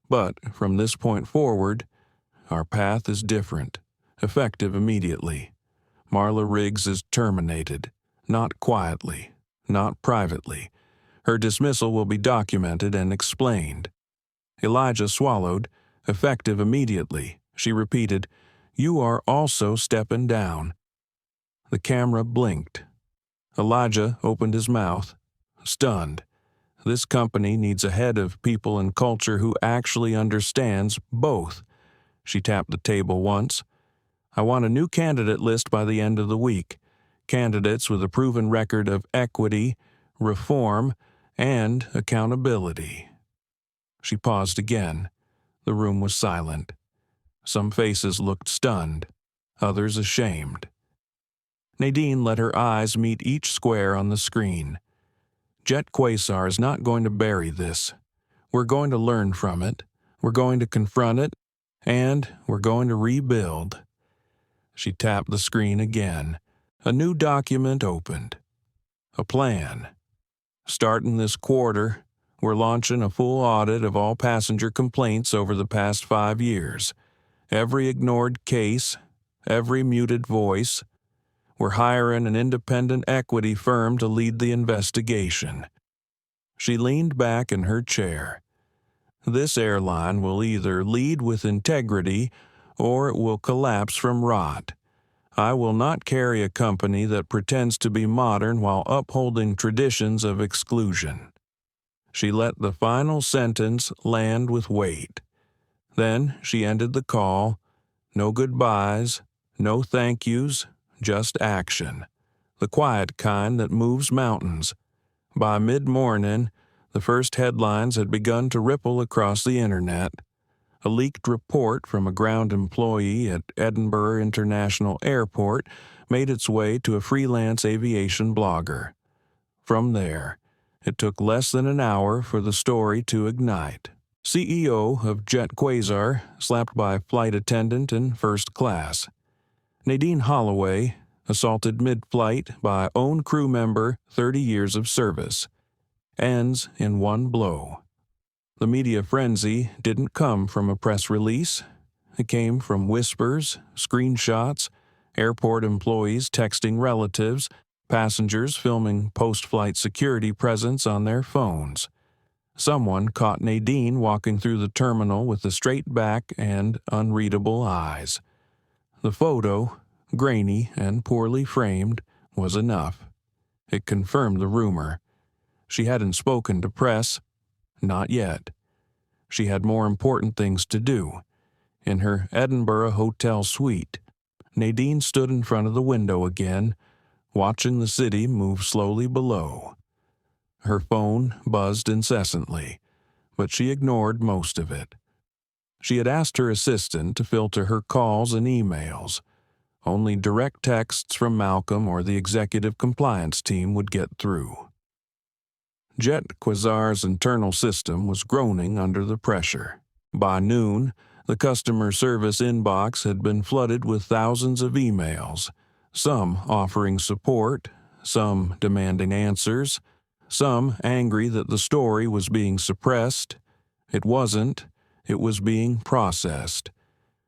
But from this point forward, our path is different, effective immediately. Marla Riggs is terminated, not quietly, not privately. Her dismissal will be documented and explained. Elijah swallowed, effective immediately. She repeated, You are also stepping down. The camera blinked. Elijah opened his mouth, stunned. This company needs a head of people and culture who actually understands both. She tapped the table once. I want a new candidate list by the end of the week. Candidates with a proven record of equity, reform, and accountability. She paused again. The room was silent. Some faces looked stunned, others ashamed. Nadine let her eyes meet each square on the screen. Jet Quasar is not going to bury this. We're going to learn from it. We're going to confront it. And we're going to rebuild. She tapped the screen again. A new document opened. A plan. Starting this quarter, we're launching a full audit of all passenger complaints over the past 5 years. Every ignored case, every muted voice. We're hiring an independent equity firm to lead the investigation. She leaned back in her chair. This airline will either lead with integrity or it will collapse from rot. I will not carry a company that pretends to be modern while upholding traditions of exclusion. She let the final sentence land with weight. Then she ended the call. No goodbyes, no thank yous, just action. The quiet kind that moves mountains. By mid-morning, the first headlines had begun to ripple across the internet. A leaked report from a ground employee at Edinburgh International Airport made its way to a freelance aviation blogger. From there, It took less than an hour for the story to ignite. CEO of Jet Quasar slapped by flight attendant in first class. Nadine Holloway assaulted mid-flight by own crew member, 30 years of service. Ends in one blow. The media frenzy didn't come from a press release. It came from whispers, screenshots, airport employees texting relatives, passengers filming post-flight security presence on their phones. Someone caught Nadine walking through the terminal with a straight back and unreadable eyes. The photo, grainy and poorly framed, was enough. It confirmed the rumor. She hadn't spoken to press. Not yet. She had more important things to do. In her Edinburgh hotel suite, Nadine stood in front of the window again, watching the city move slowly below. Her phone buzzed incessantly, but she ignored most of it. She had asked her assistant to filter her calls and emails. Only direct texts from Malcolm or the executive compliance team would get through. Jet Quasar's internal system was groaning under the pressure. By noon, the customer service inbox had been flooded with thousands of emails, some offering support, some demanding answers, some angry that the story was being suppressed. It wasn't. It was being processed.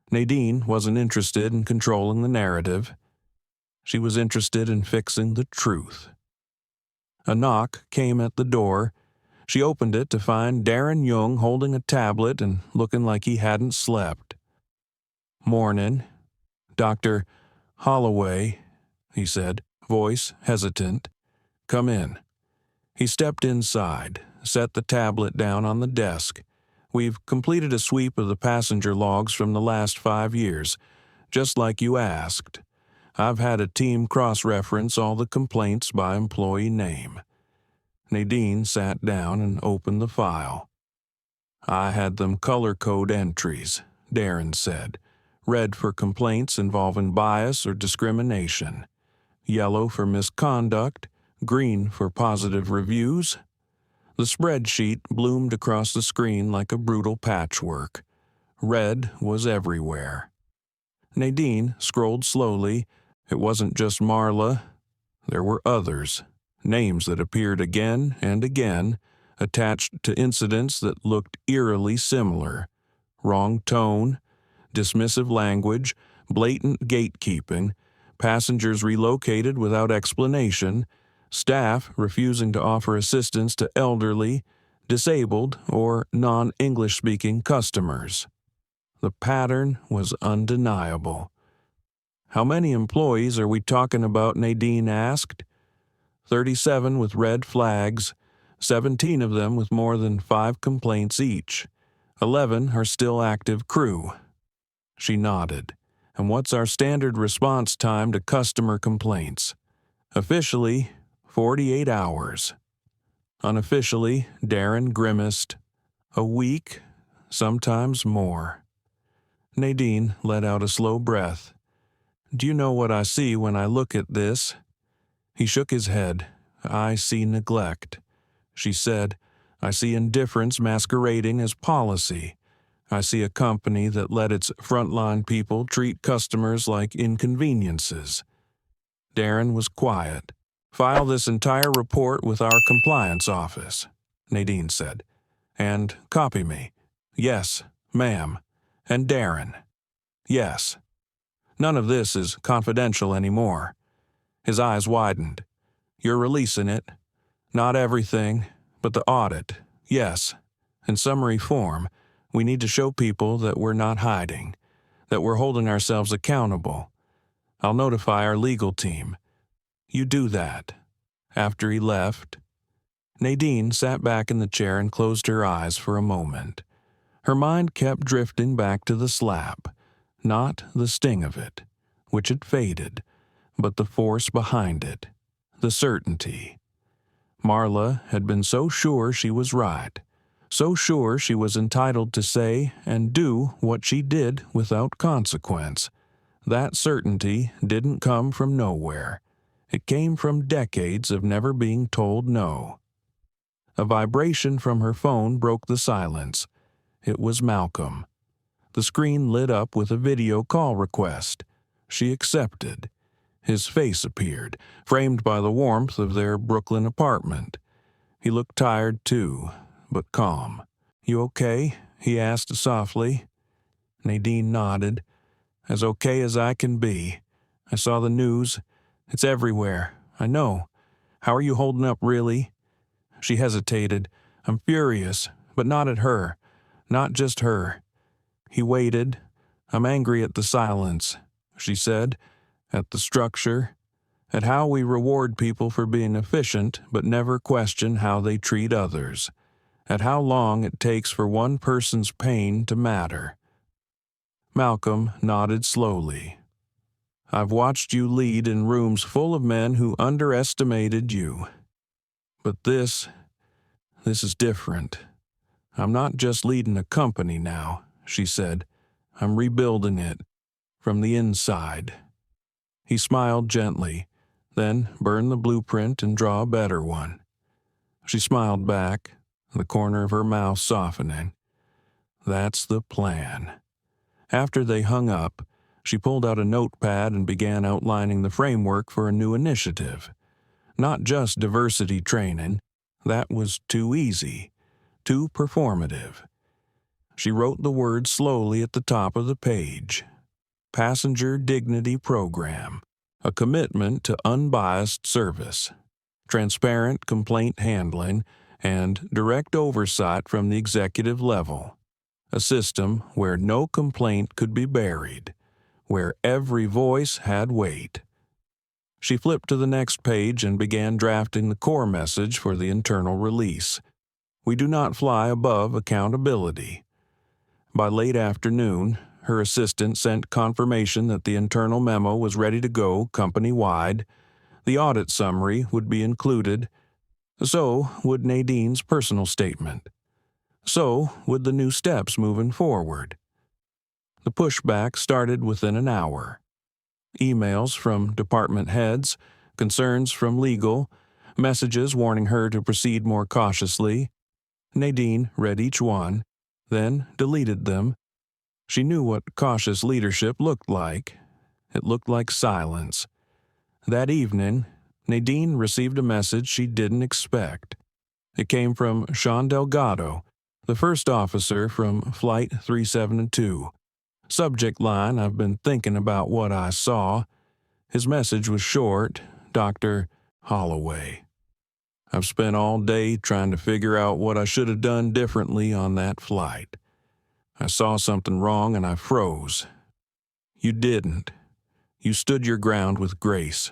Nadine wasn't interested in controlling the narrative. She was interested in fixing the truth. A knock came at the door. She opened it to find Darren Young holding a tablet and looking like he hadn't slept. "Mornin', Dr. Holloway," he said, voice hesitant. "Come in." He stepped inside, set the tablet down on the desk. "We've completed a sweep of the passenger logs from the last 5 years, just like you asked. I've had a team cross-reference all the complaints by employee name." Nadine sat down and opened the file. "I had them color-code entries," Darren said. "Red for complaints involving bias or discrimination. Yellow for misconduct. Green for positive reviews." The spreadsheet bloomed across the screen like a brutal patchwork. Red was everywhere. Nadine scrolled slowly. It wasn't just Marla. There were others, names that appeared again and again, attached to incidents that looked eerily similar. Wrong tone, dismissive language, blatant gatekeeping, passengers relocated without explanation, staff refusing to offer assistance to elderly, disabled, or non-English-speaking customers. The pattern was undeniable. "How many employees are we talking about?" Nadine asked. 37 with red flags, 17 of them with more than 5 complaints each. 11 are still active crew. She nodded. "And what's our standard response time to customer complaints?" "Officially, 48 hours. Unofficially," Darren grimaced, "a week, sometimes more." Nadine let out a slow breath. "Do you know what I see when I look at this?" He shook his head. "I see neglect." She said, "I see indifference masquerading as policy. I see a company that let its frontline people treat customers like inconveniences." Darren was quiet. "File this entire report with our compliance office," Nadine said. "And copy me." "Yes, ma'am." "And Darren." "Yes." "None of this is confidential anymore." His eyes widened. "You're releasing it?" "Not everything, but the audit, yes. In summary form, we need to show people that we're not hiding, that we're holding ourselves accountable. I'll notify our legal team. You do that." After he left, Nadine sat back in the chair and closed her eyes for a moment. Her mind kept drifting back to the slap, not the sting of it, which had faded, but the force behind it, the certainty. Marla had been so sure she was right, so sure she was entitled to say and do what she did without consequence. That certainty didn't come from nowhere. It came from decades of never being told no. A vibration from her phone broke the silence. It was Malcolm. The screen lit up with a video call request. She accepted. His face appeared, framed by the warmth of their Brooklyn apartment. He looked tired too, but calm. "You okay?" he asked softly. Nadine nodded. "As okay as I can be. I saw the news. It's everywhere. I know. How are you holding up, really?" She hesitated. "I'm furious, but not at her. Not just her." He waited. "I'm angry at the silence," she said, "at the structure, at how we reward people for being efficient but never question how they treat others, at how long it takes for one person's pain to matter." Malcolm nodded slowly. "I've watched you lead in rooms full of men who underestimated you. But this is different. I'm not just leading a company now," she said. "I'm rebuilding it from the inside." He smiled gently, then burn the blueprint and draw a better one. She smiled back, the corner of her mouth softening. "That's the plan." After they hung up, she pulled out a notepad and began outlining the framework for a new initiative. Not just diversity training. That was too easy, too performative. She wrote the words slowly at the top of the page. Passenger Dignity Program. A commitment to unbiased service, transparent complaint handling, and direct oversight from the executive level. A system where no complaint could be buried, where every voice had weight. She flipped to the next page and began drafting the core message for the internal release. We do not fly above accountability. By late afternoon, her assistant sent confirmation that the internal memo was ready to go company-wide. The audit summary would be included. So would Nadine's personal statement. So would the new steps moving forward. The pushback started within an hour. Emails from department heads, concerns from legal, messages warning her to proceed more cautiously. Nadine read each one, then deleted them. She knew what cautious leadership looked like. It looked like silence. That evening, Nadine received a message she didn't expect. It came from Sean Delgado, the first officer from Flight 372. Subject line, "I've been thinking about what I saw." His message was short, "Dr. Holloway. I've spent all day trying to figure out what I should have done differently on that flight. I saw something wrong and I froze. You didn't. You stood your ground with grace.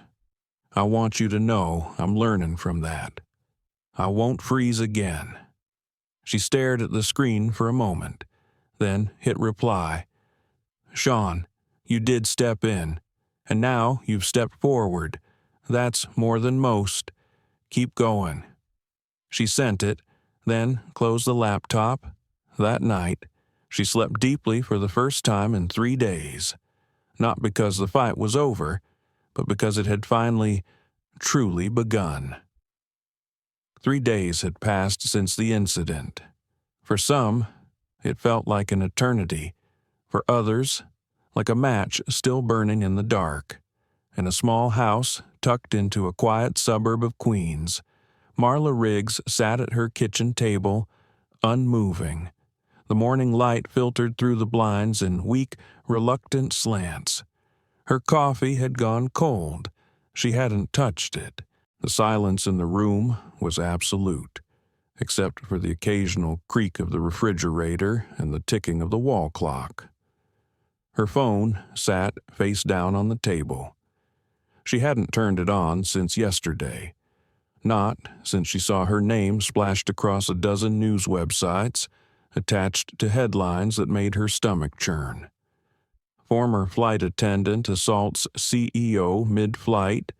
I want you to know I'm learning from that. I won't freeze again." She stared at the screen for a moment, then hit reply. "Sean, you did step in, and now you've stepped forward. That's more than most. Keep going." She sent it, then closed the laptop. That night, she slept deeply for the first time in 3 days. Not because the fight was over, but because it had finally, truly begun. 3 days had passed since the incident. For some, it felt like an eternity. For others, like a match still burning in the dark. In a small house tucked into a quiet suburb of Queens, Marla Riggs sat at her kitchen table, unmoving. The morning light filtered through the blinds in weak, reluctant slants. Her coffee had gone cold. She hadn't touched it. The silence in the room was absolute, except for the occasional creak of the refrigerator and the ticking of the wall clock. Her phone sat face down on the table. She hadn't turned it on since yesterday. Not since she saw her name splashed across a dozen news websites, attached to headlines that made her stomach churn. Former flight attendant assaults CEO mid-flight,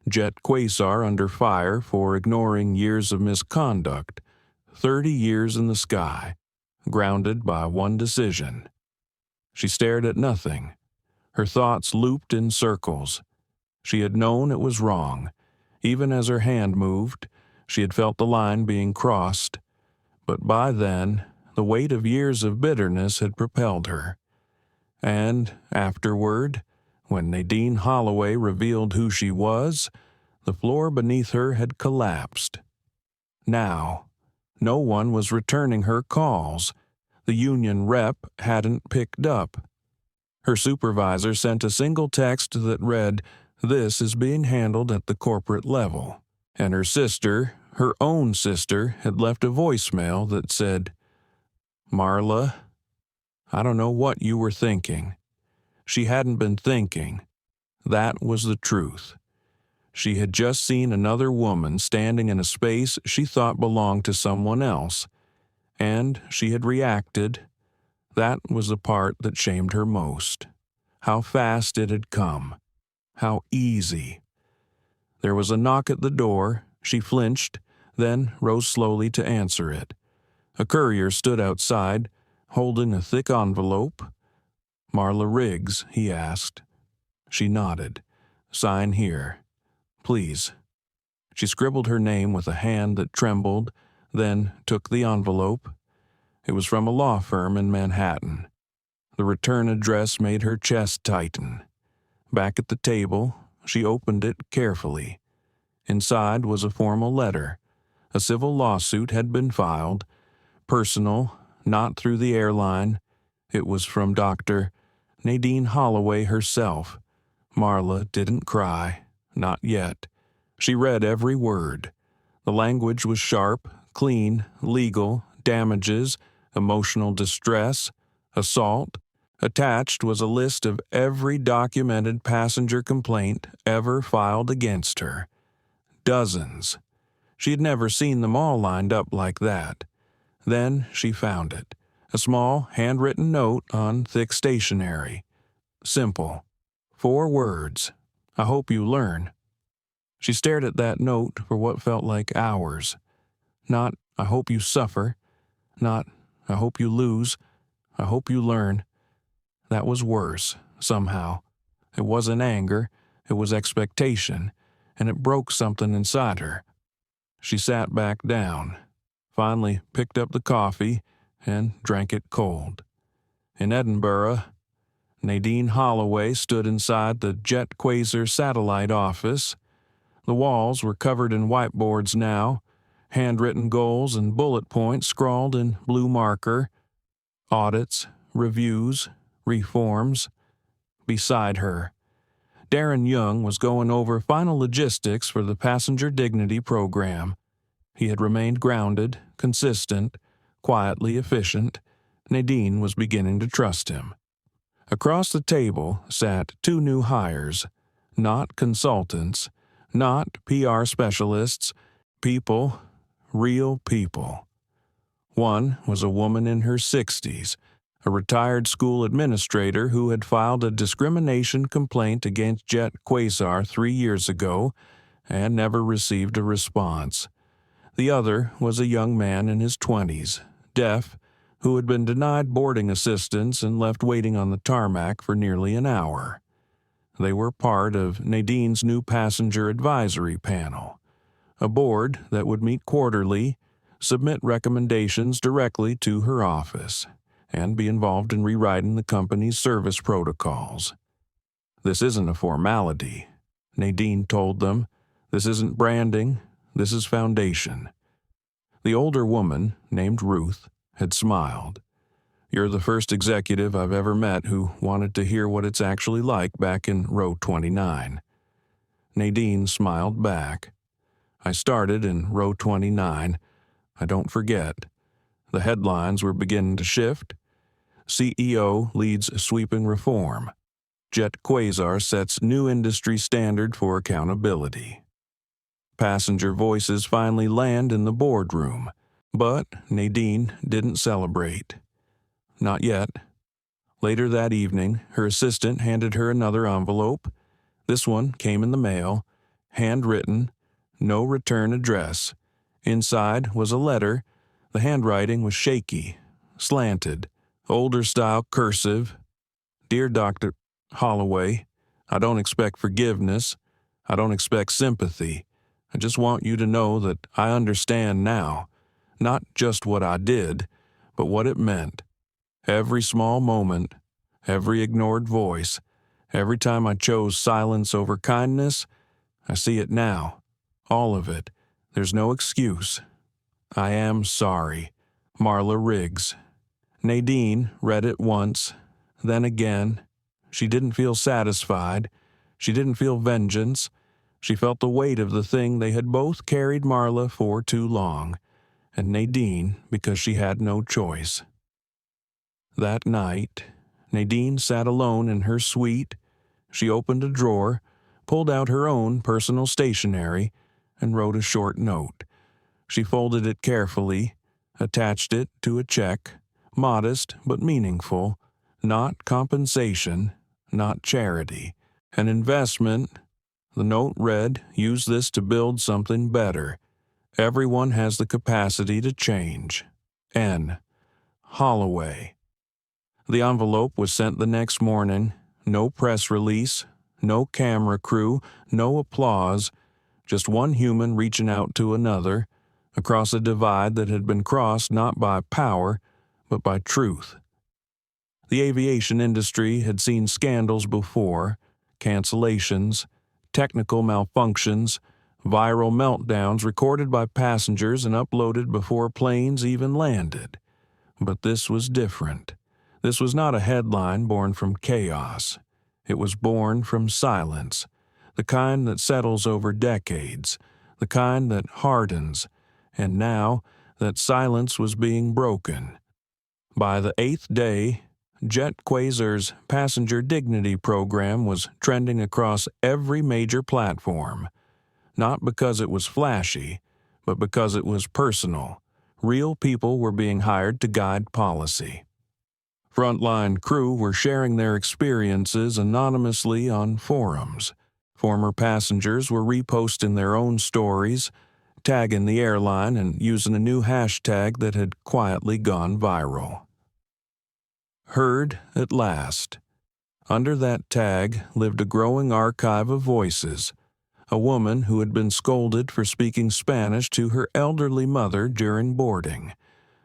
jet quasar under fire for ignoring years of misconduct, 30 years in the sky, grounded by one decision. She stared at nothing. Her thoughts looped in circles. She had known it was wrong. Even as her hand moved, She had felt the line being crossed, but by then, the weight of years of bitterness had propelled her. And afterward, when Nadine Holloway revealed who she was, the floor beneath her had collapsed. Now, no one was returning her calls. The union rep hadn't picked up. Her supervisor sent a single text that read, "This is being handled at the corporate level." And her sister, her own sister, had left a voicemail that said, "Marla, I don't know what you were thinking." She hadn't been thinking. That was the truth. She had just seen another woman standing in a space she thought belonged to someone else, and she had reacted. That was the part that shamed her most. How fast it had come. How easy. There was a knock at the door. She flinched, then rose slowly to answer it. A courier stood outside, holding a thick envelope. "Marla Riggs," he asked. She nodded. "Sign here. Please." She scribbled her name with a hand that trembled, then took the envelope. It was from a law firm in Manhattan. The return address made her chest tighten. Back at the table, she opened it carefully. Inside was a formal letter. A civil lawsuit had been filed. Personal, not through the airline. It was from Dr. Nadine Holloway herself. Marla didn't cry. Not yet. She read every word. The language was sharp, clean, legal, damages, emotional distress, assault. Attached was a list of every documented passenger complaint ever filed against her. Dozens. She had never seen them all lined up like that. Then she found it. A small, handwritten note on thick stationery. Simple. 4 words. "I hope you learn." She stared at that note for what felt like hours. Not, "I hope you suffer." Not, "I hope you lose." "I hope you learn." That was worse, somehow. It wasn't anger, it was expectation, and it broke something inside her. She sat back down, finally picked up the coffee, and drank it cold. In Edinburgh, Nadine Holloway stood inside the Jet Quasar satellite office. The walls were covered in whiteboards now, handwritten goals and bullet points scrawled in blue marker. Audits, reviews, reforms. Beside her, Darren Young was going over final logistics for the passenger dignity program. He had remained grounded, consistent, quietly efficient. Nadine was beginning to trust him. Across the table sat 2 new hires, not consultants, not PR specialists, people, real people. One was a woman in her 60s, a retired school administrator who had filed a discrimination complaint against Jet Quasar 3 years ago and never received a response. The other was a young man in his 20s, deaf, who had been denied boarding assistance and left waiting on the tarmac for nearly an hour. They were part of Nadine's new passenger advisory panel, a board that would meet quarterly, submit recommendations directly to her office, and be involved in rewriting the company's service protocols. "This isn't a formality," Nadine told them. "This isn't branding. This is foundation." The older woman, named Ruth, had smiled. "You're the first executive I've ever met who wanted to hear what it's actually like back in row 29. Nadine smiled back. "I started in row 29. I don't forget." The headlines were beginning to shift. "CEO leads sweeping reform. Jet Quasar sets new industry standard for accountability." Passenger voices finally land in the boardroom, but Nadine didn't celebrate. Not yet. Later that evening, her assistant handed her another envelope. This one came in the mail, handwritten, no return address. Inside was a letter. The handwriting was shaky, slanted, older-style cursive. "Dear Dr. Holloway, I don't expect forgiveness. I don't expect sympathy. I just want you to know that I understand now, not just what I did, but what it meant. Every small moment, every ignored voice, every time I chose silence over kindness, I see it now. All of it. There's no excuse. I am sorry. Marla Riggs. Nadine read it once, then again. She didn't feel satisfied. She didn't feel vengeance. She felt the weight of the thing they had both carried Marla for too long, and Nadine because she had no choice. That night, Nadine sat alone in her suite. She opened a drawer, pulled out her own personal stationery, and wrote a short note. She folded it carefully, attached it to a check, modest but meaningful, not compensation, not charity. An investment. The note read, "Use this to build something better. Everyone has the capacity to change. N. Holloway." The envelope was sent the next morning. No press release, no camera crew, no applause, just one human reaching out to another, across a divide that had been crossed not by power, but by truth. The aviation industry had seen scandals before, cancellations, technical malfunctions, viral meltdowns recorded by passengers and uploaded before planes even landed. But this was different. This was not a headline born from chaos. It was born from silence, the kind that settles over decades, the kind that hardens, and now that silence was being broken. By the 8th day, Jet Quasar's Passenger Dignity program was trending across every major platform, not because it was flashy, but because it was personal. Real people were being hired to guide policy. Frontline crew were sharing their experiences anonymously on forums. Former passengers were reposting their own stories, tagging the airline and using a new hashtag that had quietly gone viral. Heard at last. Under that tag lived a growing archive of voices. A woman who had been scolded for speaking Spanish to her elderly mother during boarding.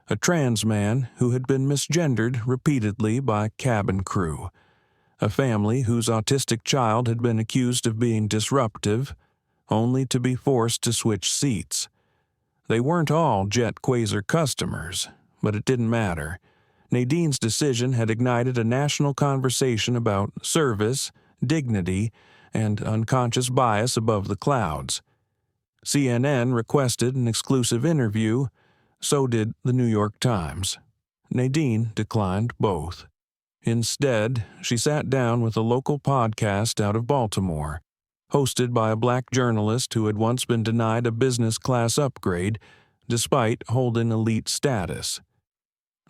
A trans man who had been misgendered repeatedly by cabin crew. A family whose autistic child had been accused of being disruptive, only to be forced to switch seats. They weren't all Jet Quasar customers, but it didn't matter. Nadine's decision had ignited a national conversation about service, dignity, and unconscious bias above the clouds. CNN requested an exclusive interview, so did the New York Times. Nadine declined both. Instead, she sat down with a local podcast out of Baltimore, hosted by a black journalist who had once been denied a business class upgrade despite holding elite status.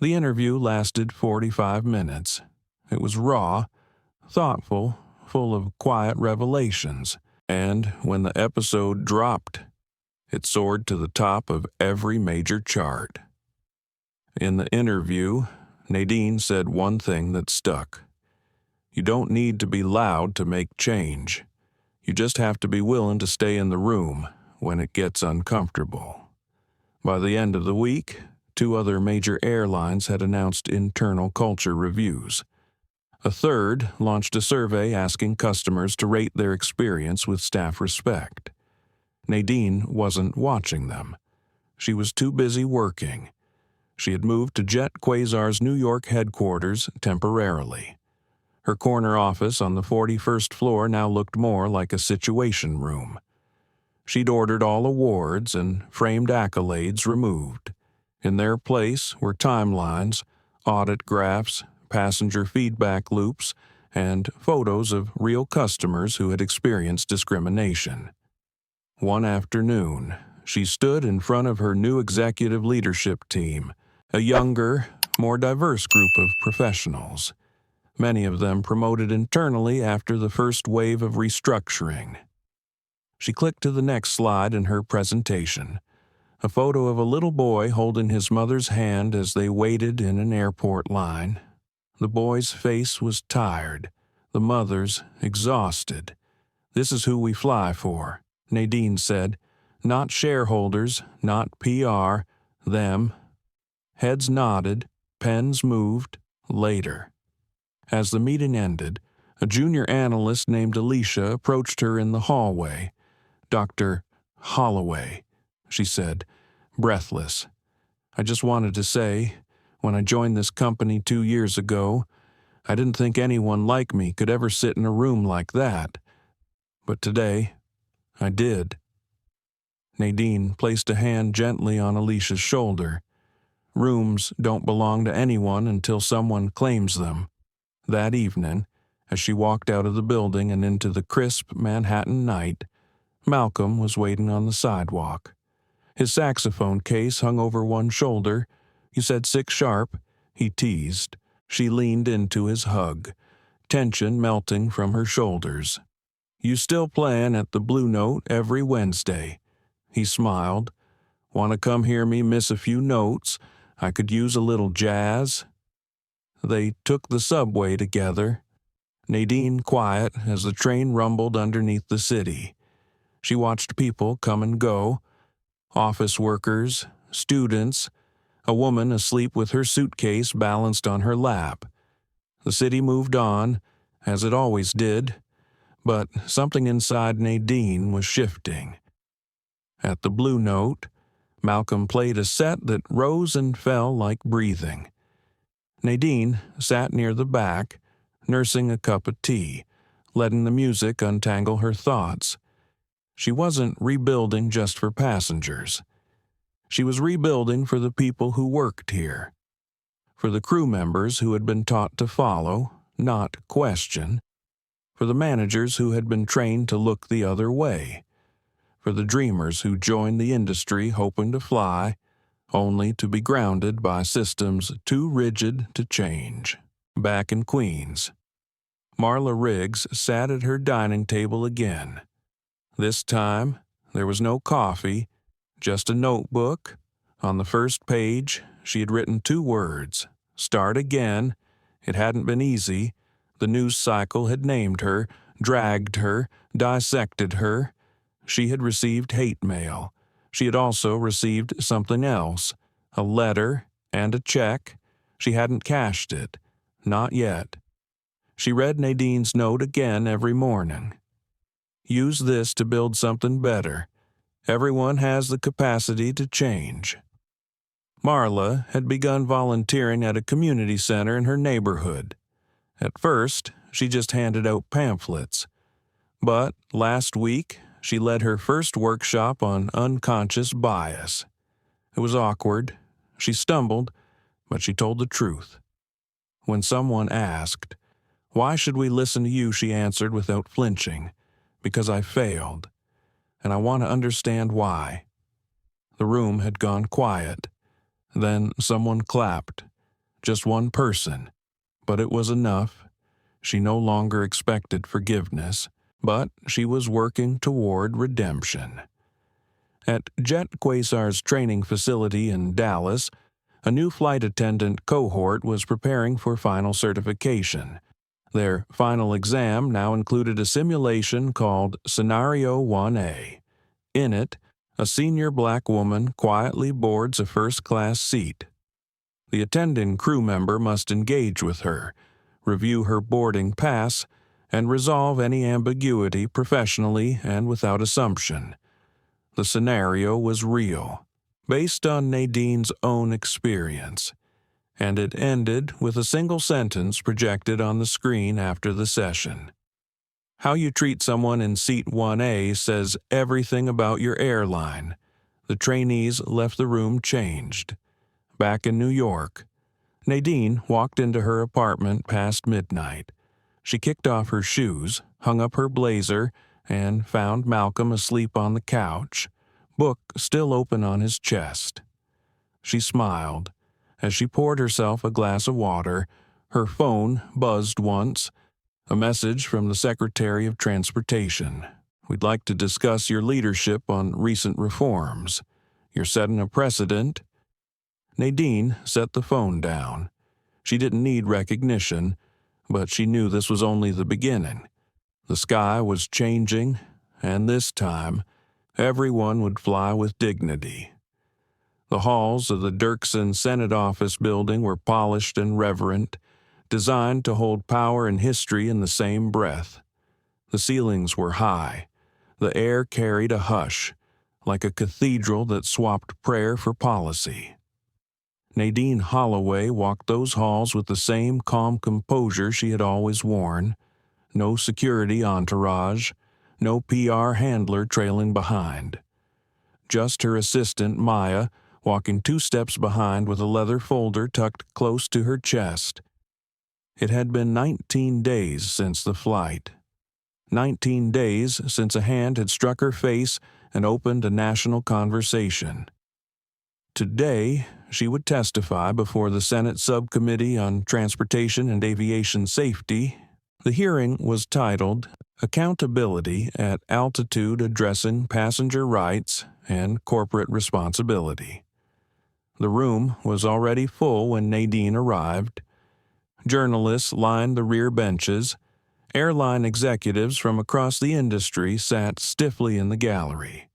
The interview lasted 45 minutes. It was raw, thoughtful, full of quiet revelations, and when the episode dropped, it soared to the top of every major chart. In the interview, Nadine said one thing that stuck. You don't need to be loud to make change. You just have to be willing to stay in the room when it gets uncomfortable. By the end of the week, 2 other major airlines had announced internal culture reviews. A third launched a survey asking customers to rate their experience with staff respect. Nadine wasn't watching them. She was too busy working. She had moved to Jet Quasar's New York headquarters temporarily. Her corner office on the 41st floor now looked more like a situation room. She'd ordered all awards and framed accolades removed. In their place were timelines, audit graphs, passenger feedback loops, and photos of real customers who had experienced discrimination. One afternoon, she stood in front of her new executive leadership team, a younger, more diverse group of professionals, many of them promoted internally after the first wave of restructuring. She clicked to the next slide in her presentation, a photo of a little boy holding his mother's hand as they waited in an airport line. The boy's face was tired, the mother's exhausted. "This is who we fly for," Nadine said. Not shareholders, not PR, them. Heads nodded, pens moved, later. As the meeting ended, a junior analyst named Alicia approached her in the hallway. "Dr. Holloway," she said, breathless. "I just wanted to say, when I joined this company 2 years ago, I didn't think anyone like me could ever sit in a room like that. But today, I did." Nadine placed a hand gently on Alicia's shoulder. Rooms don't belong to anyone until someone claims them. That evening, as she walked out of the building and into the crisp Manhattan night, Malcolm was waiting on the sidewalk. His saxophone case hung over one shoulder. "You said 6 sharp?" he teased. She leaned into his hug, tension melting from her shoulders. "You still playing at the Blue Note every Wednesday?" He smiled. "Want to come hear me miss a few notes? I could use a little jazz." They took the subway together, Nadine quiet as the train rumbled underneath the city. She watched people come and go, office workers, students, a woman asleep with her suitcase balanced on her lap. The city moved on, as it always did, but something inside Nadine was shifting. At the Blue Note, Malcolm played a set that rose and fell like breathing. Nadine sat near the back, nursing a cup of tea, letting the music untangle her thoughts. She wasn't rebuilding just for passengers. She was rebuilding for the people who worked here, for the crew members who had been taught to follow, not question, for the managers who had been trained to look the other way, for the dreamers who joined the industry hoping to fly, only to be grounded by systems too rigid to change. Back in Queens, Marla Riggs sat at her dining table again. This time, there was no coffee, just a notebook. On the first page, she had written 2 words, "Start again." It hadn't been easy. The news cycle had named her, dragged her, dissected her. She had received hate mail. She had also received something else, a letter and a check. She hadn't cashed it. Not yet. She read Nadine's note again every morning. Use this to build something better. Everyone has the capacity to change. Marla had begun volunteering at a community center in her neighborhood. At first, she just handed out pamphlets. But last week, she led her first workshop on unconscious bias. It was awkward. She stumbled, but she told the truth. When someone asked, "Why should we listen to you?" she answered without flinching, "Because I failed, and I want to understand why." The room had gone quiet. Then someone clapped. Just one person. But it was enough. She no longer expected forgiveness, but she was working toward redemption. At Jet Quasar's training facility in Dallas, a new flight attendant cohort was preparing for final certification. Their final exam now included a simulation called Scenario 1A. In it, a senior black woman quietly boards a first-class seat. The attending crew member must engage with her, review her boarding pass, and resolve any ambiguity professionally and without assumption. The scenario was real, based on Nadine's own experience, and it ended with a single sentence projected on the screen after the session. "How you treat someone in seat 1A says everything about your airline." The trainees left the room changed. Back in New York, Nadine walked into her apartment past midnight. She kicked off her shoes, hung up her blazer, and found Malcolm asleep on the couch, book still open on his chest. She smiled. As she poured herself a glass of water, her phone buzzed once. A message from the Secretary of Transportation. "We'd like to discuss your leadership on recent reforms. You're setting a precedent." Nadine set the phone down. She didn't need recognition, but she knew this was only the beginning. The sky was changing, and this time, Everyone would fly with dignity. The halls of the Dirksen Senate Office building were polished and reverent, designed to hold power and history in the same breath. The ceilings were high. The air carried a hush, like a cathedral that swapped prayer for policy. Nadine Holloway walked those halls with the same calm composure she had always worn. No security entourage, no PR handler trailing behind. Just her assistant, Maya, walking 2 steps behind with a leather folder tucked close to her chest. It had been 19 days since the flight. 19 days since a hand had struck her face and opened a national conversation. Today, she would testify before the Senate Subcommittee on Transportation and Aviation Safety. The hearing was titled Accountability at Altitude Addressing Passenger Rights and Corporate Responsibility. The room was already full when Nadine arrived. Journalists lined the rear benches. Airline executives from across the industry sat stiffly in the gallery.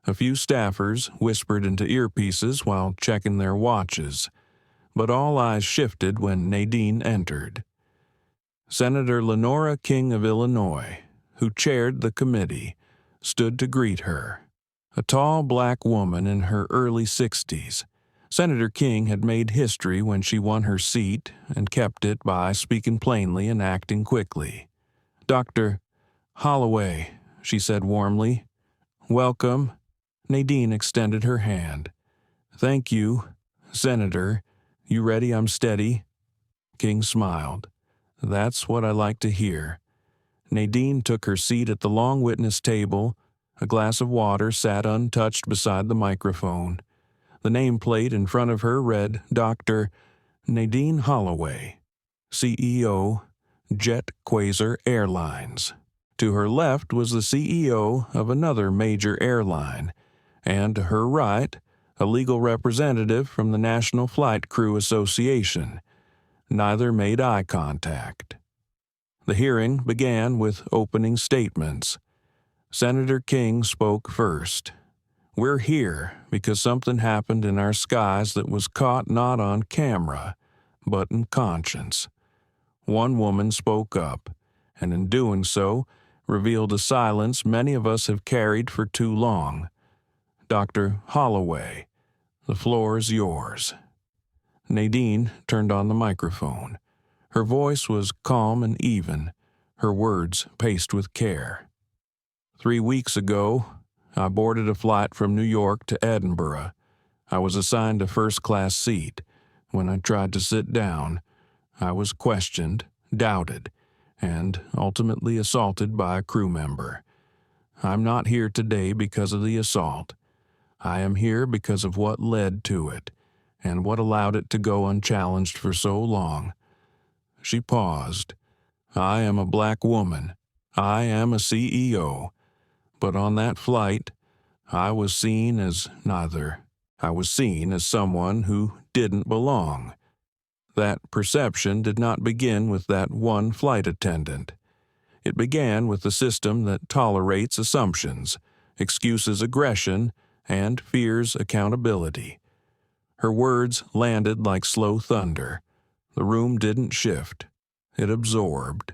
A few staffers whispered into earpieces while checking their watches, but all eyes shifted when Nadine entered. Senator Lenora King of Illinois, who chaired the committee, stood to greet her. A tall black woman in her early 60s, Senator King had made history when she won her seat and kept it by speaking plainly and acting quickly. "Dr. Holloway," she said warmly. "Welcome." Nadine extended her hand. "Thank you, Senator. You ready? I'm steady." King smiled. "That's what I like to hear." Nadine took her seat at the long witness table. A glass of water sat untouched beside the microphone. The nameplate in front of her read Dr. Nadine Holloway, CEO, Jet Quasar Airlines. To her left was the CEO of another major airline, and to her right, a legal representative from the National Flight Crew Association. Neither made eye contact. The hearing began with opening statements. Senator King spoke first. "We're here because something happened in our skies that was caught not on camera, but in conscience." One woman spoke up, and in doing so, revealed a silence many of us have carried for too long. "Dr. Holloway, the floor is yours." Nadine turned on the microphone. Her voice was calm and even, her words paced with care. 3 weeks ago, I boarded a flight from New York to Edinburgh. I was assigned a first-class seat. When I tried to sit down, I was questioned, doubted, and ultimately assaulted by a crew member. I'm not here today because of the assault. I am here because of what led to it, and what allowed it to go unchallenged for so long. She paused. I am a black woman. I am a CEO. But on that flight, I was seen as neither. I was seen as someone who didn't belong. That perception did not begin with that one flight attendant. It began with a system that tolerates assumptions, excuses aggression, and fears accountability. Her words landed like slow thunder. The room didn't shift. It absorbed.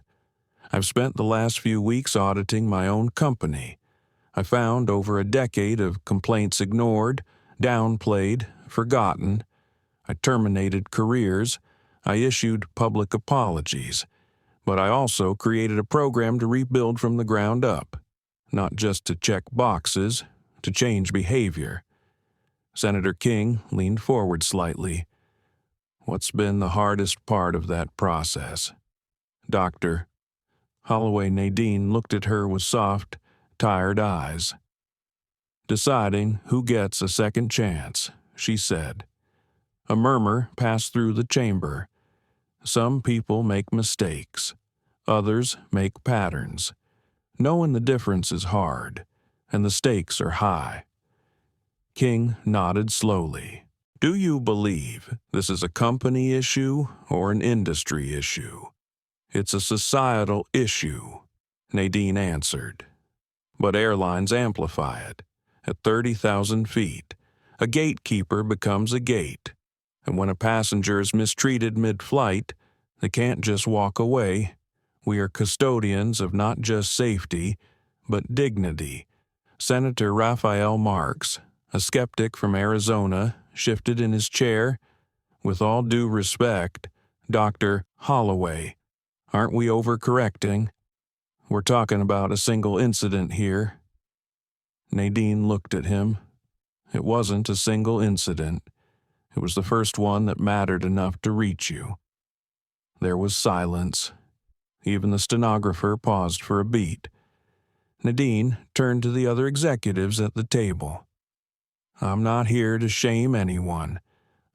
I've spent the last few weeks auditing my own company. I found over a decade of complaints ignored, downplayed, forgotten. I terminated careers. I issued public apologies. But I also created a program to rebuild from the ground up, not just to check boxes, to change behavior. Senator King leaned forward slightly. What's been the hardest part of that process? Dr. Holloway. Nadine looked at her with soft, tired eyes. Deciding who gets a second chance, she said. A murmur passed through the chamber. Some people make mistakes. Others make patterns. Knowing the difference is hard, and the stakes are high. King nodded slowly. Do you believe this is a company issue or an industry issue? It's a societal issue, Nadine answered. But airlines amplify it. At 30,000 feet, a gatekeeper becomes a gate. And when a passenger is mistreated mid-flight, they can't just walk away. We are custodians of not just safety, but dignity. Senator Raphael Marks, a skeptic from Arizona, shifted in his chair. With all due respect, Dr. Holloway, aren't we overcorrecting? We're talking about a single incident here. Nadine looked at him. It wasn't a single incident. It was the first one that mattered enough to reach you. There was silence. Even the stenographer paused for a beat. Nadine turned to the other executives at the table. I'm not here to shame anyone.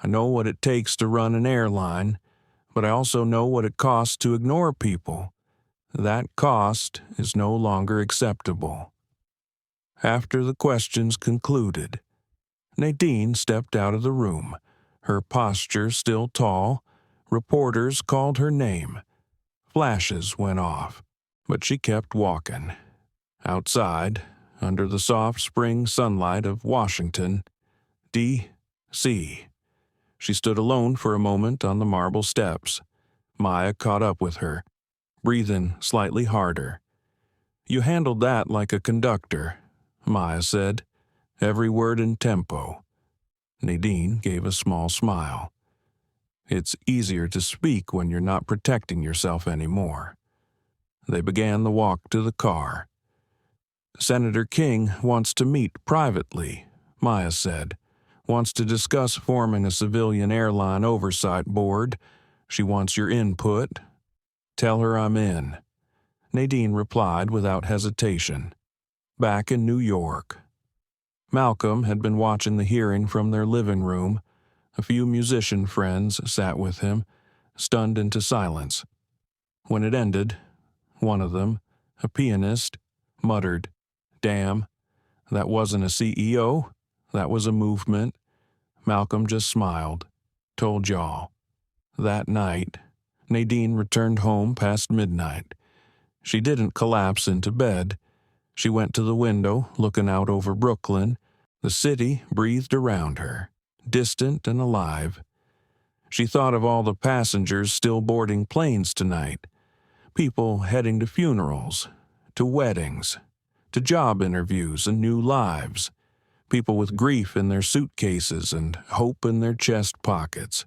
I know what it takes to run an airline, but I also know what it costs to ignore people. That cost is no longer acceptable. After the questions concluded, Nadine stepped out of the room, her posture still tall. Reporters called her name. Flashes went off, but she kept walking. Outside, under the soft spring sunlight of Washington, D.C. She stood alone for a moment on the marble steps. Maya caught up with her, breathing slightly harder. You handled that like a conductor, Maya said, every word in tempo. Nadine gave a small smile. It's easier to speak when you're not protecting yourself anymore. They began the walk to the car. Senator King wants to meet privately, Maya said. Wants to discuss forming a civilian airline oversight board. She wants your input. Tell her I'm in. Nadine replied without hesitation. Back in New York. Malcolm had been watching the hearing from their living room. A few musician friends sat with him, stunned into silence. When it ended, one of them, a pianist, muttered, "Damn, that wasn't a CEO, that was a movement." Malcolm just smiled. Told y'all. That night, Nadine returned home past midnight. She didn't collapse into bed. She went to the window, looking out over Brooklyn. The city breathed around her, distant and alive. She thought of all the passengers still boarding planes tonight, people heading to funerals, to weddings, to job interviews and new lives, people with grief in their suitcases and hope in their chest pockets.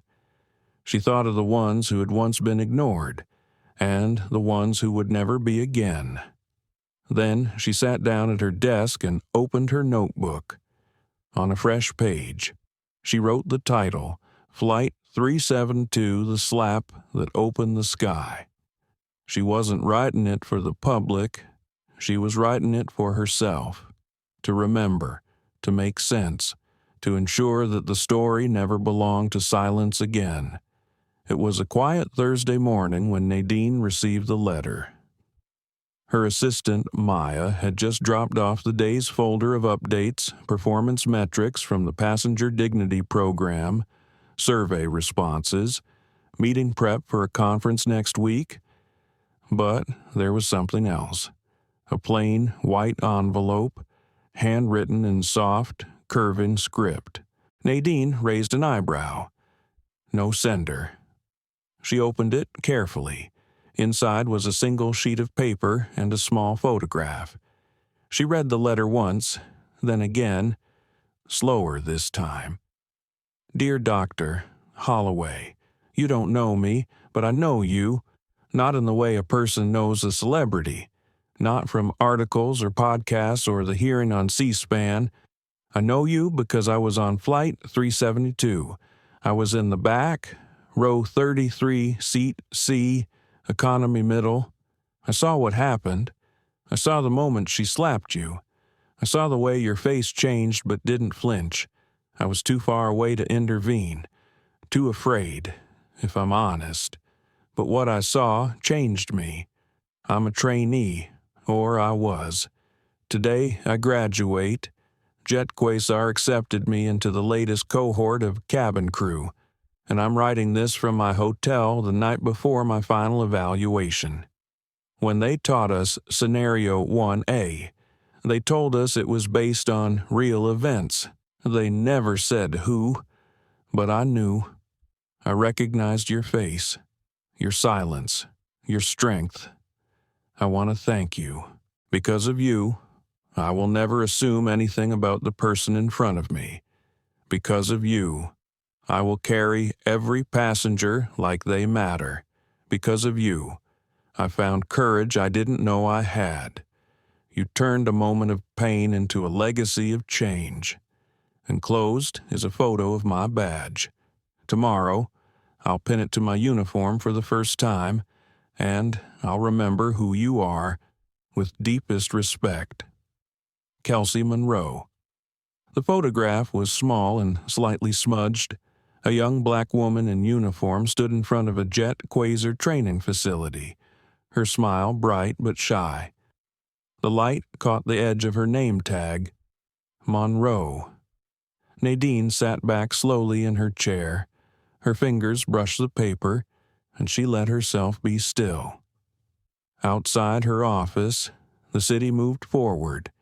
She thought of the ones who had once been ignored, and the ones who would never be again. Then she sat down at her desk and opened her notebook. On a fresh page, she wrote the title, Flight 372, The Slap That Opened the Sky. She wasn't writing it for the public. She was writing it for herself, to remember, to make sense, to ensure that the story never belonged to silence again. It was a quiet Thursday morning when Nadine received the letter. Her assistant, Maya, had just dropped off the day's folder of updates, performance metrics from the Passenger Dignity Program, survey responses, meeting prep for a conference next week. But there was something else. A plain, white envelope, handwritten in soft, curving script. Nadine raised an eyebrow. No sender. She opened it carefully. Inside was a single sheet of paper and a small photograph. She read the letter once, then again, slower this time. Dear Dr. Holloway, you don't know me, but I know you. Not in the way a person knows a celebrity. Not from articles or podcasts or the hearing on C-SPAN. I know you because I was on Flight 372. I was in the back, row 33, seat C, economy middle. I saw what happened. I saw the moment she slapped you. I saw the way your face changed but didn't flinch. I was too far away to intervene. Too afraid, if I'm honest. But what I saw changed me. I'm a trainee, or I was. Today I graduate. Jet Quasar accepted me into the latest cohort of cabin crew, and I'm writing this from my hotel the night before my final evaluation. When they taught us Scenario 1A, They told us it was based on real events. They never said who, but I knew. I recognized your face, your silence, your strength. I want to thank you. Because of you, I will never assume anything about the person in front of me. Because of you, I will carry every passenger like they matter. Because of you, I found courage I didn't know I had. You turned a moment of pain into a legacy of change. Enclosed is a photo of my badge. Tomorrow, I'll pin it to my uniform for the first time, and I'll remember who you are with deepest respect. Kelsey Monroe. The photograph was small and slightly smudged. A young black woman in uniform stood in front of a jet quasar training facility, her smile bright but shy. The light caught the edge of her name tag, Monroe. Nadine sat back slowly in her chair. Her fingers brushed the paper, and she let herself be still. Outside her office, the city moved forward.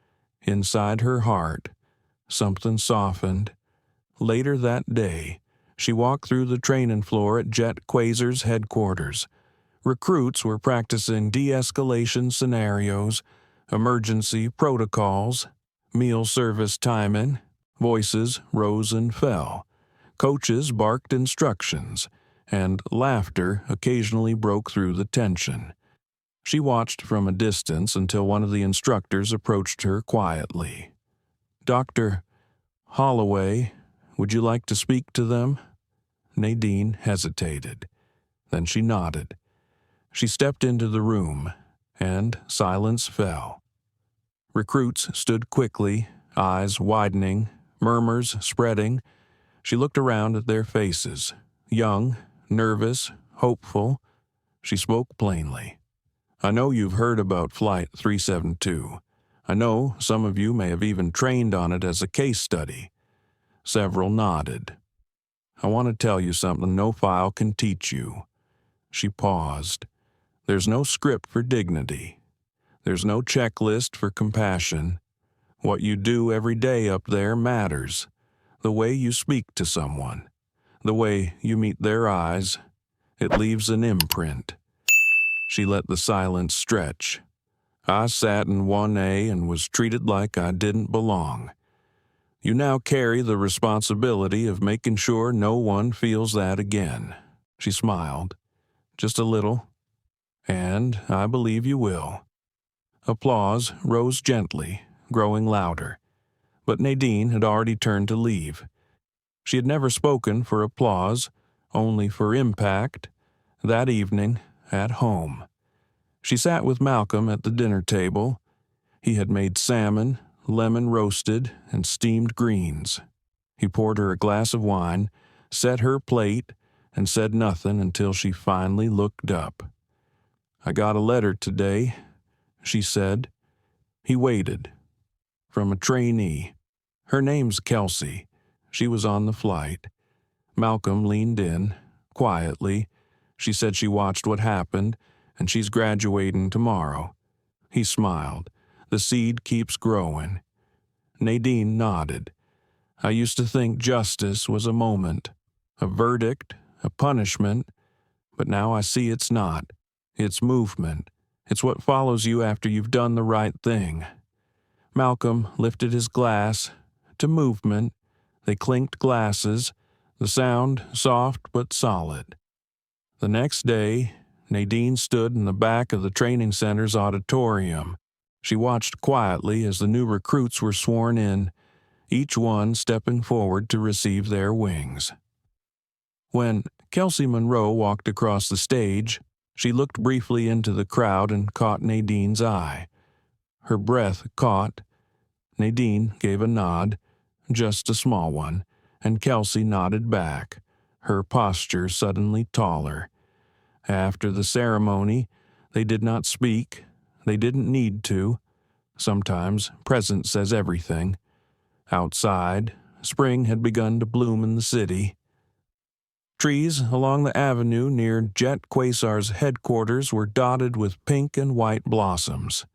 Inside her heart, something softened. Later that day, she walked through the training floor at Jet Quasar's headquarters. Recruits were practicing de-escalation scenarios, emergency protocols, meal service timing. Voices rose and fell. Coaches barked instructions, and laughter occasionally broke through the tension. She watched from a distance until one of the instructors approached her quietly. "Dr. Holloway, would you like to speak to them?" Nadine hesitated. Then she nodded. She stepped into the room, and silence fell. Recruits stood quickly, eyes widening, murmurs spreading. She looked around at their faces, young, nervous, hopeful. She spoke plainly. "I know you've heard about Flight 372. I know some of you may have even trained on it as a case study." Several nodded. "I want to tell you something no file can teach you." She paused. "There's no script for dignity. There's no checklist for compassion. What you do every day up there matters. The way you speak to someone, the way you meet their eyes, it leaves an imprint." She let the silence stretch. "I sat in 1A and was treated like I didn't belong. You now carry the responsibility of making sure no one feels that again." She smiled, just a little. "And I believe you will." Applause rose gently, growing louder. But Nadine had already turned to leave. She had never spoken for applause, only for impact. That evening, at home, she sat with Malcolm at the dinner table. He had made salmon, lemon roasted, and steamed greens. He poured her a glass of wine, set her plate, and said nothing until she finally looked up. "I got a letter today," she said. He waited. "From a trainee. Her name's Kelsey. She was on the flight." Malcolm leaned in, quietly. "She said she watched what happened, and she's graduating tomorrow." He smiled. "The seed keeps growing." Nadine nodded. "I used to think justice was a moment, a verdict, a punishment, but now I see it's not. It's movement. It's what follows you after you've done the right thing." Malcolm lifted his glass to movement. They clinked glasses, the sound soft but solid. The next day, Nadine stood in the back of the training center's auditorium. She watched quietly as the new recruits were sworn in, each one stepping forward to receive their wings. When Kelsey Monroe walked across the stage, she looked briefly into the crowd and caught Nadine's eye. Her breath caught. Nadine gave a nod, just a small one, and Kelsey nodded back, her posture suddenly taller. After the ceremony, they did not speak. They didn't need to. Sometimes presence says everything. Outside, spring had begun to bloom in the city. Trees along the avenue near Jet Quasar's headquarters were dotted with pink and white blossoms.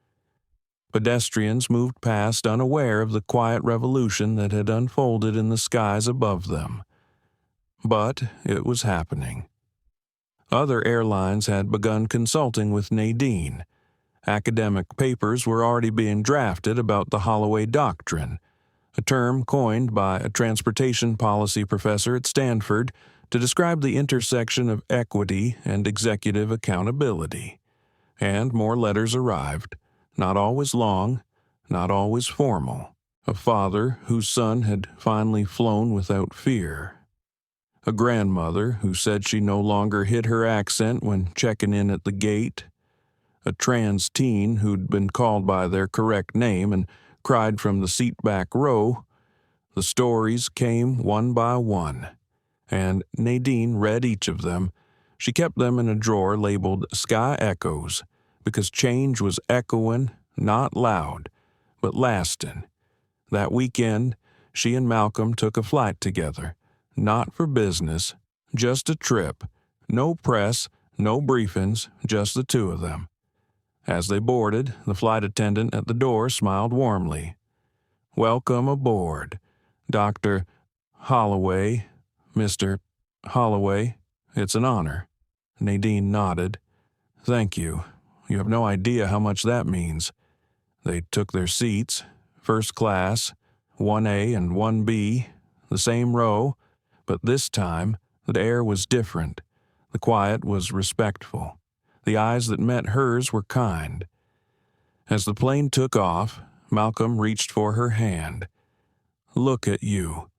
Pedestrians moved past unaware of the quiet revolution that had unfolded in the skies above them. But it was happening. Other airlines had begun consulting with Nadine. Academic papers were already being drafted about the Holloway Doctrine, a term coined by a transportation policy professor at Stanford to describe the intersection of equity and executive accountability. And more letters arrived, not always long, not always formal. A father whose son had finally flown without fear. A grandmother who said she no longer hid her accent when checking in at the gate. A trans teen who'd been called by their correct name and cried from the seat back row. The stories came one by one, and Nadine read each of them. She kept them in a drawer labeled Sky Echoes, because change was echoing, not loud, but lasting. That weekend, she and Malcolm took a flight together, not for business, just a trip. No press, no briefings, just the two of them. As they boarded, the flight attendant at the door smiled warmly. "Welcome aboard, Dr. Holloway, Mr. Holloway. It's an honor." Nadine nodded. "Thank you. You have no idea how much that means." They took their seats, first class, 1A and 1B, the same row, but this time the air was different. The quiet was respectful. The eyes that met hers were kind. As the plane took off, Malcolm reached for her hand. "Look at you,"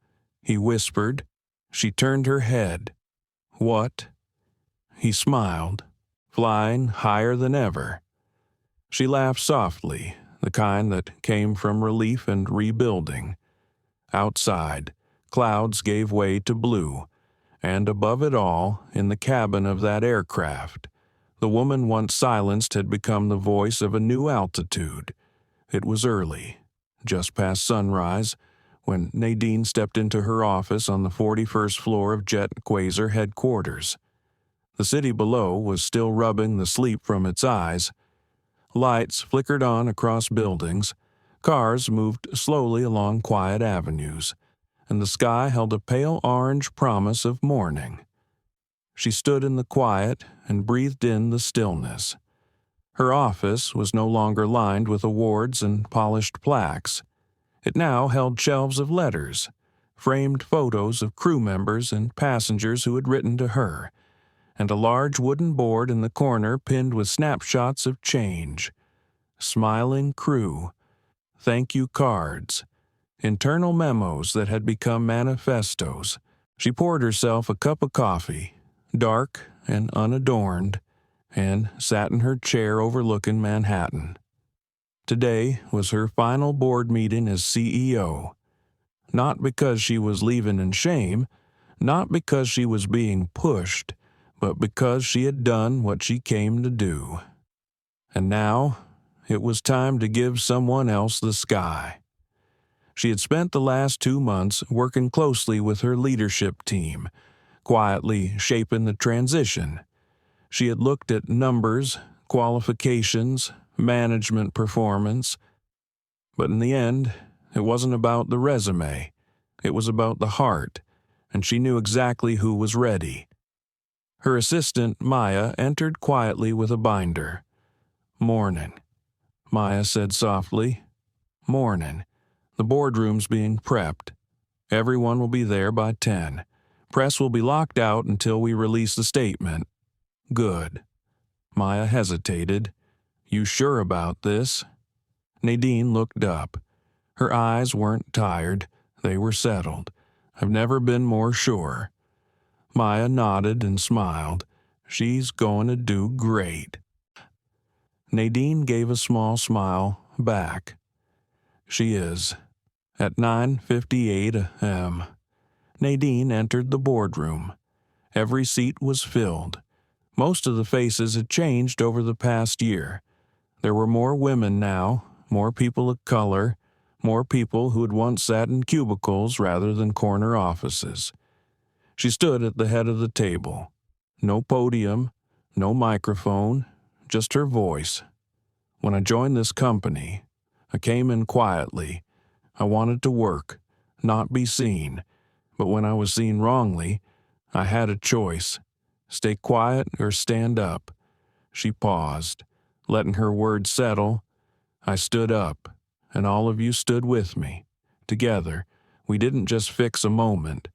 he whispered. She turned her head. "What?" He smiled, flying higher than ever. She laughed softly, the kind that came from relief and rebuilding. Outside, clouds gave way to blue, and above it all, in the cabin of that aircraft, the woman once silenced had become the voice of a new altitude. It was early, just past sunrise, when Nadine stepped into her office on the 41st floor of Jet Quasar headquarters. The city below was still rubbing the sleep from its eyes. Lights flickered on across buildings, cars moved slowly along quiet avenues, and the sky held a pale orange promise of morning. She stood in the quiet and breathed in the stillness. Her office was no longer lined with awards and polished plaques. It now held shelves of letters, framed photos of crew members and passengers who had written to her, and a large wooden board in the corner pinned with snapshots of change. Smiling crew, thank you cards, internal memos that had become manifestos. She poured herself a cup of coffee, dark and unadorned, and sat in her chair overlooking Manhattan. Today was her final board meeting as CEO. Not because she was leaving in shame, not because she was being pushed, but because she had done what she came to do. And now, it was time to give someone else the sky. She had spent the last 2 months working closely with her leadership team, quietly shaping the transition. She had looked at numbers, qualifications, management performance. But in the end, it wasn't about the resume. It was about the heart, and she knew exactly who was ready. Her assistant, Maya, entered quietly with a binder. "Morning," Maya said softly. "Morning. The boardroom's being prepped. Everyone will be there by 10. Press will be locked out until we release the statement." "Good." Maya hesitated. "You sure about this?" Nadine looked up. Her eyes weren't tired. They were settled. "I've never been more sure." Maya nodded and smiled. "She's going to do great." Nadine gave a small smile back. "She is." At 9:58 a.m., Nadine entered the boardroom. Every seat was filled. Most of the faces had changed over the past year. There were more women now, more people of color, more people who had once sat in cubicles rather than corner offices. She stood at the head of the table. No podium, no microphone, just her voice. "When I joined this company, I came in quietly. I wanted to work, not be seen. But when I was seen wrongly, I had a choice. Stay quiet or stand up. She paused, letting her words settle. I stood up, and all of you stood with me. Together, we didn't just fix a moment.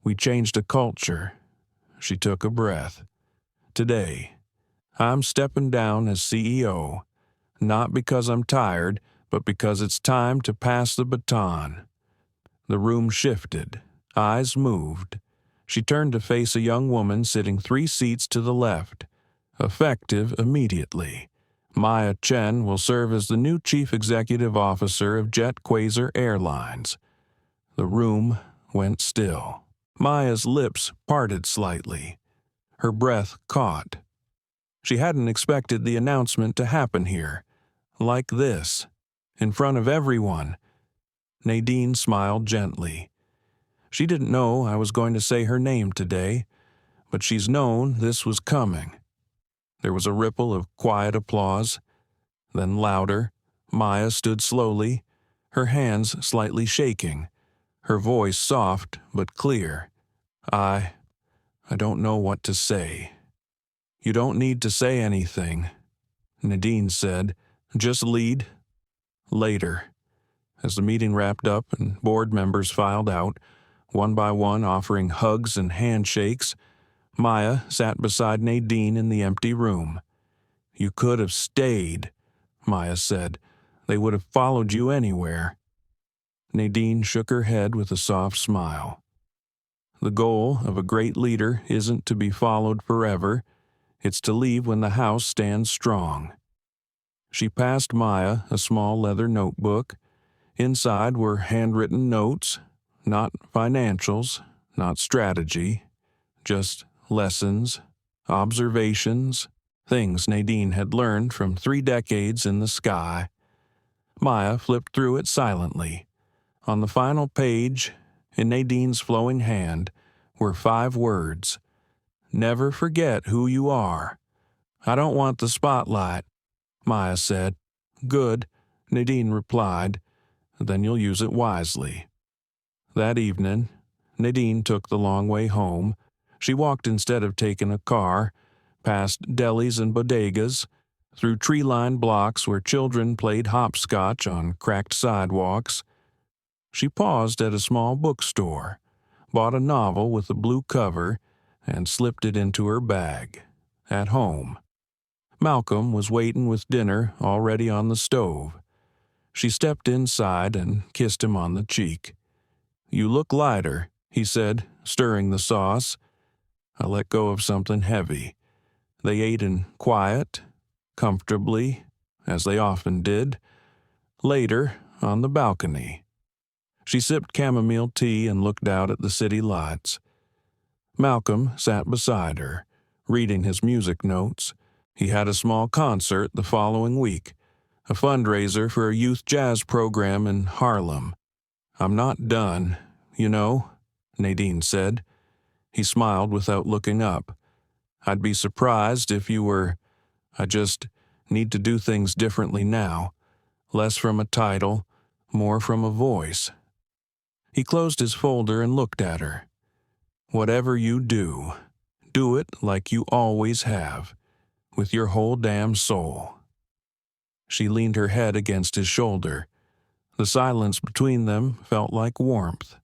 We changed a culture. She took a breath. Today, I'm stepping down as CEO, not because I'm tired, but because it's time to pass the baton. The room shifted. Eyes moved. She turned to face a young woman sitting 3 seats to the left. Effective immediately. Maya Chen will serve as the new Chief Executive Officer of Jet Quasar Airlines. The room went still. Maya's lips parted slightly. Her breath caught. She hadn't expected the announcement to happen here. Like this. In front of everyone. Nadine smiled gently. She didn't know I was going to say her name today, but she's known this was coming. There was a ripple of quiet applause. Then louder, Maya stood slowly, her hands slightly shaking, her voice soft but clear. I don't know what to say. You don't need to say anything, Nadine said. Just lead. Later. As the meeting wrapped up and board members filed out, one by one offering hugs and handshakes, Maya sat beside Nadine in the empty room. You could have stayed, Maya said. They would have followed you anywhere. Nadine shook her head with a soft smile. The goal of a great leader isn't to be followed forever. It's to leave when the house stands strong. She passed Maya a small leather notebook. Inside were handwritten notes, not financials, not strategy, just lessons, observations, things Nadine had learned from 3 decades in the sky. Maya flipped through it silently. On the final page, in Nadine's flowing hand, were 5 words. Never forget who you are. I don't want the spotlight, Maya said. Good, Nadine replied. Then you'll use it wisely. That evening, Nadine took the long way home. She walked instead of taking a car, past delis and bodegas, through tree-lined blocks where children played hopscotch on cracked sidewalks. She paused at a small bookstore, bought a novel with a blue cover, and slipped it into her bag. At home. Malcolm was waiting with dinner already on the stove. She stepped inside and kissed him on the cheek. You look lighter, he said, stirring the sauce. I let go of something heavy. They ate in quiet, comfortably, as they often did. Later, on the balcony. She sipped chamomile tea and looked out at the city lights. Malcolm sat beside her, reading his music notes. He had a small concert the following week, a fundraiser for a youth jazz program in Harlem. I'm not done, you know, Nadine said. He smiled without looking up. I'd be surprised if you were. I just need to do things differently now. Less from a title, more from a voice. He closed his folder and looked at her. Whatever you do it like you always have, with your whole damn soul. She leaned her head against his shoulder. The silence between them felt like warmth.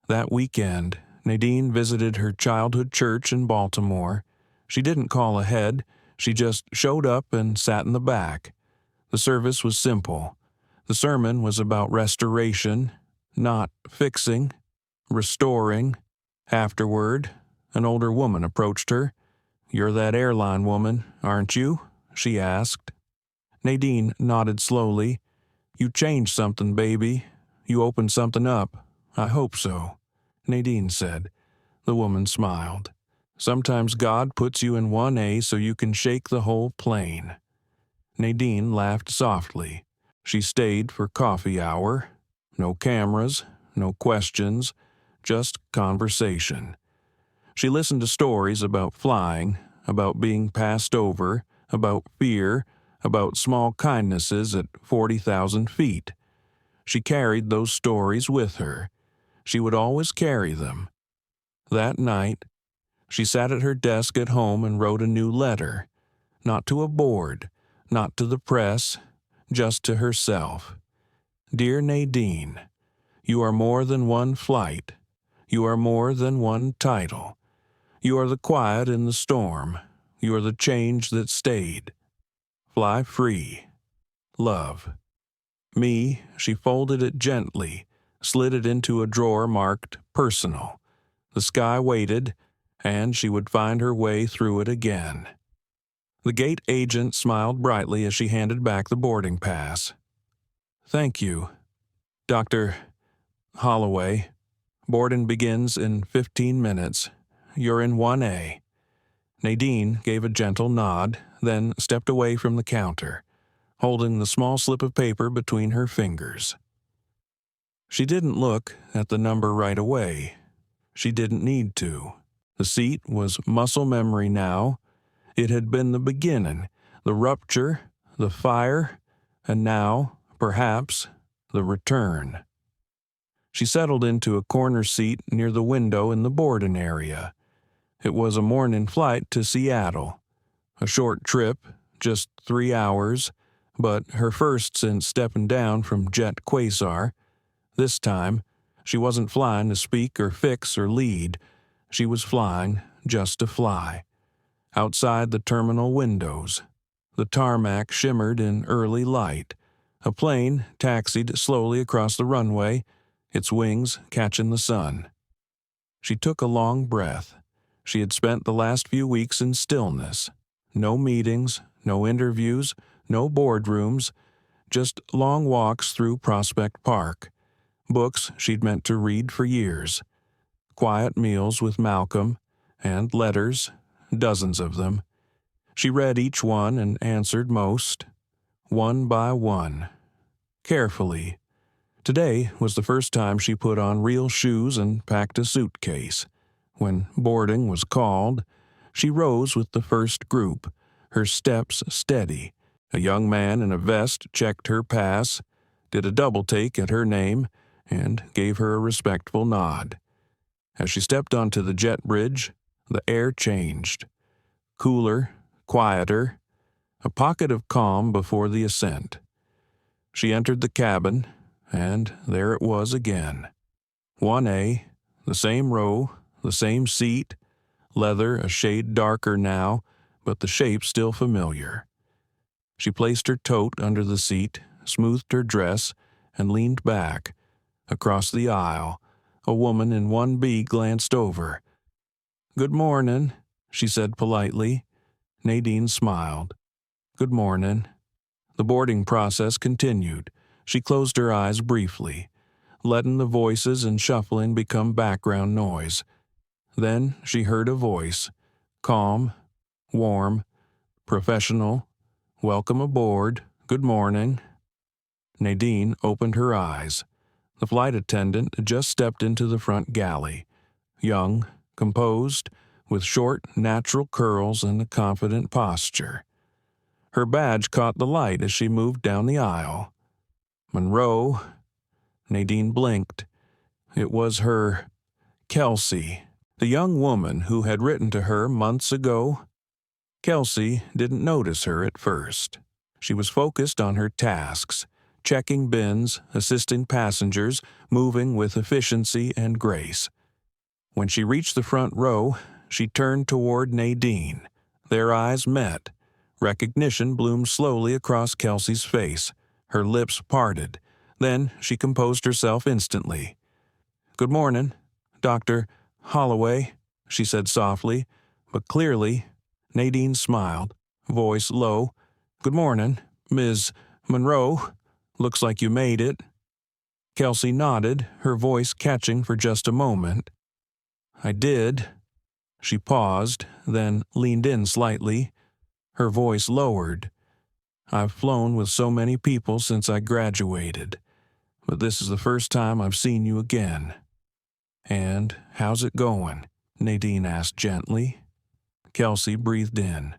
That weekend, Nadine visited her childhood church in Baltimore. She didn't call ahead, she just showed up and sat in the back. The service was simple. The sermon was about restoration, not fixing, restoring. Afterward, an older woman approached her. You're that airline woman, aren't you? She asked. Nadine nodded slowly. You changed something, baby. You opened something up. I hope so, Nadine said. The woman smiled. Sometimes God puts you in 1A so you can shake the whole plane. Nadine laughed softly. She stayed for coffee hour. No cameras, no questions, just conversation. She listened to stories about flying, about being passed over, about fear, about small kindnesses at 40,000 feet. She carried those stories with her. She would always carry them. That night, she sat at her desk at home and wrote a new letter, not to a board, not to the press, just to herself. Dear Nadine, you are more than one flight. You are more than one title. You are the quiet in the storm. You are the change that stayed. Fly free. Love. Me, she folded it gently, slid it into a drawer marked personal. The sky waited, and she would find her way through it again. The gate agent smiled brightly as she handed back the boarding pass. Thank you, Dr. Holloway. Boarding begins in 15 minutes. You're in 1A. Nadine gave a gentle nod, then stepped away from the counter, holding the small slip of paper between her fingers. She didn't look at the number right away. She didn't need to. The seat was muscle memory now. It had been the beginning, the rupture, the fire, and now, perhaps, the return. She settled into a corner seat near the window in the boarding area. It was a morning flight to Seattle. A short trip, just 3 hours, but her first since stepping down from Jet Quasar. This time, she wasn't flying to speak or fix or lead. She was flying just to fly. Outside the terminal windows, the tarmac shimmered in early light. A plane taxied slowly across the runway, its wings catching the sun. She took a long breath. She had spent the last few weeks in stillness. No meetings, no interviews, no boardrooms, just long walks through Prospect Park. Books she'd meant to read for years. Quiet meals with Malcolm, and letters, dozens of them. She read each one and answered most, one by one, carefully. Today was the first time she put on real shoes and packed a suitcase. When boarding was called, she rose with the first group, her steps steady. A young man in a vest checked her pass, did a double-take at her name, and gave her a respectful nod. As she stepped onto the jet bridge, the air changed. Cooler, quieter, a pocket of calm before the ascent. She entered the cabin, and there it was again. 1A, the same row, the same seat, leather a shade darker now, but the shape still familiar. She placed her tote under the seat, smoothed her dress, and leaned back. Across the aisle, a woman in 1B glanced over. "Good morning," she said politely. Nadine smiled. "Good morning." The boarding process continued. She closed her eyes briefly, letting the voices and shuffling become background noise. Then she heard a voice, calm, warm, professional. "Welcome aboard. Good morning." Nadine opened her eyes. The flight attendant had just stepped into the front galley. Young, composed, with short, natural curls and a confident posture. Her badge caught the light as she moved down the aisle. Monroe. Nadine blinked. It was her Kelsey, the young woman who had written to her months ago. Kelsey didn't notice her at first. She was focused on her tasks, checking bins, assisting passengers, moving with efficiency and grace. When she reached the front row, she turned toward Nadine. Their eyes met. Recognition bloomed slowly across Kelsey's face. Her lips parted. Then she composed herself instantly. "Good morning, Dr. Holloway," she said softly, but clearly. Nadine smiled, voice low. "Good morning, Ms. Monroe. Looks like you made it." Kelsey nodded, her voice catching for just a moment. "I did." She paused, then leaned in slightly. Her voice lowered. "I've flown with so many people since I graduated, but this is the first time I've seen you again." "And how's it going?" Nadine asked gently. Kelsey breathed in.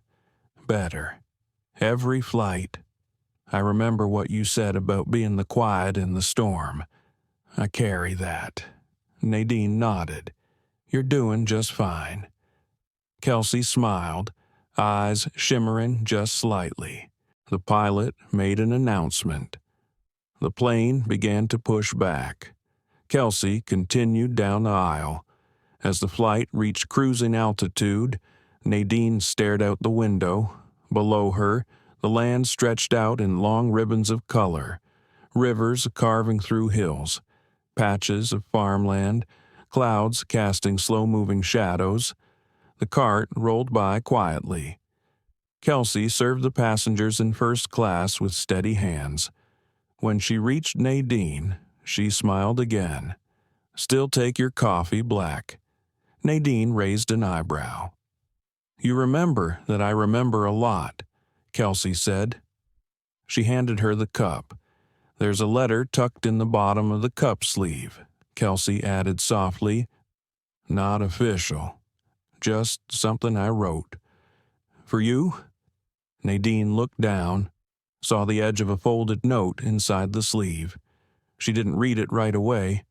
"Better. Every flight. I remember what you said about being the quiet in the storm. I carry that." Nadine nodded. "You're doing just fine." Kelsey smiled, eyes shimmering just slightly. The pilot made an announcement. The plane began to push back. Kelsey continued down the aisle. As the flight reached cruising altitude, Nadine stared out the window. Below her, the land stretched out in long ribbons of color, rivers carving through hills, patches of farmland, clouds casting slow-moving shadows. The cart rolled by quietly. Kelsey served the passengers in first class with steady hands. When she reached Nadine, she smiled again. "Still take your coffee black." Nadine raised an eyebrow. "You remember that I remember a lot," Kelsey said. She handed her the cup. "There's a letter tucked in the bottom of the cup sleeve," Kelsey added softly. "Not official. Just something I wrote. For you?" Nadine looked down, saw the edge of a folded note inside the sleeve. She didn't read it right away.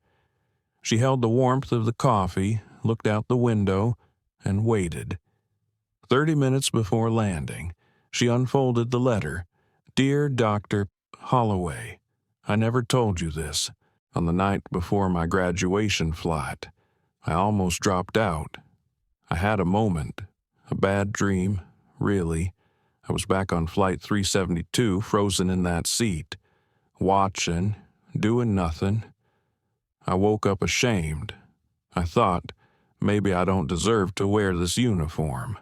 She held the warmth of the coffee, looked out the window, and waited. 30 minutes before landing, she unfolded the letter. "Dear Dr. Holloway, I never told you this. On the night before my graduation flight, I almost dropped out. I had a moment, a bad dream, really. I was back on Flight 372, frozen in that seat, watching, doing nothing. I woke up ashamed. I thought, maybe I don't deserve to wear this uniform.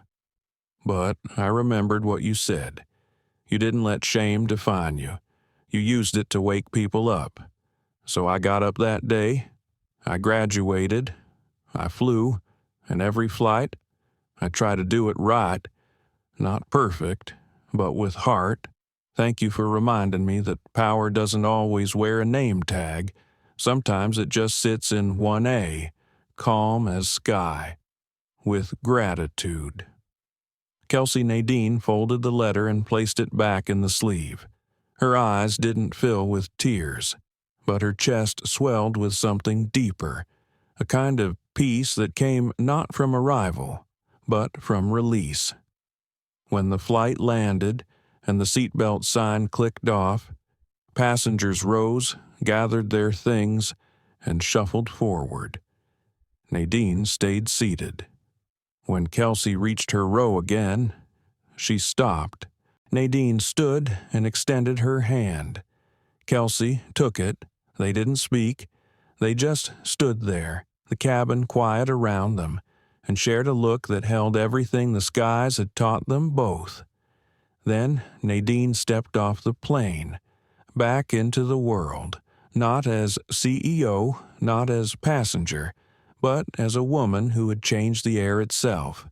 But I remembered what you said. You didn't let shame define you. You used it to wake people up. So I got up that day. I graduated. I flew. And every flight, I try to do it right. Not perfect, but with heart. Thank you for reminding me that power doesn't always wear a name tag. Sometimes it just sits in 1A, calm as sky, with gratitude." Kelsey Nadine folded the letter and placed it back in the sleeve. Her eyes didn't fill with tears, but her chest swelled with something deeper, a kind of peace that came not from arrival, but from release. When the flight landed and the seatbelt sign clicked off, passengers rose, gathered their things, and shuffled forward. Nadine stayed seated. When Kelsey reached her row again, she stopped. Nadine stood and extended her hand. Kelsey took it. They didn't speak. They just stood there, the cabin quiet around them, and shared a look that held everything the skies had taught them both. Then Nadine stepped off the plane, back into the world, not as CEO, not as passenger, but as a woman who had changed the air itself.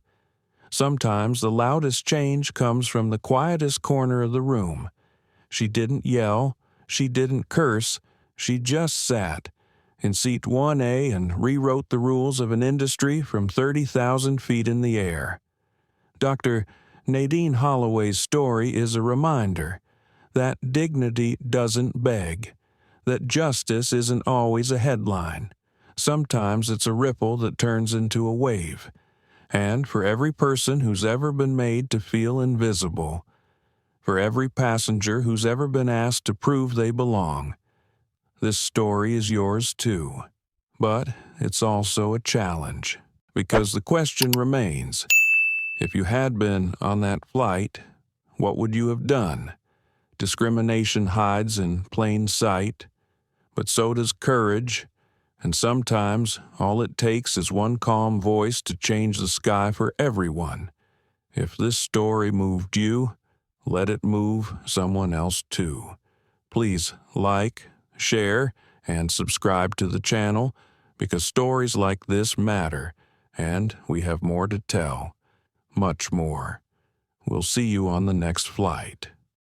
Sometimes the loudest change comes from the quietest corner of the room. She didn't yell, she didn't curse, she just sat in seat 1A and rewrote the rules of an industry from 30,000 feet in the air. Dr. Nadine Holloway's story is a reminder that dignity doesn't beg, that justice isn't always a headline. Sometimes it's a ripple that turns into a wave. And for every person who's ever been made to feel invisible, for every passenger who's ever been asked to prove they belong, this story is yours too. But it's also a challenge, because the question remains, if you had been on that flight, what would you have done? Discrimination hides in plain sight, but so does courage, and sometimes all it takes is one calm voice to change the sky for everyone. If this story moved you, let it move someone else too. Please like, share, and subscribe to the channel, because stories like this matter, and we have more to tell. Much more. We'll see you on the next flight.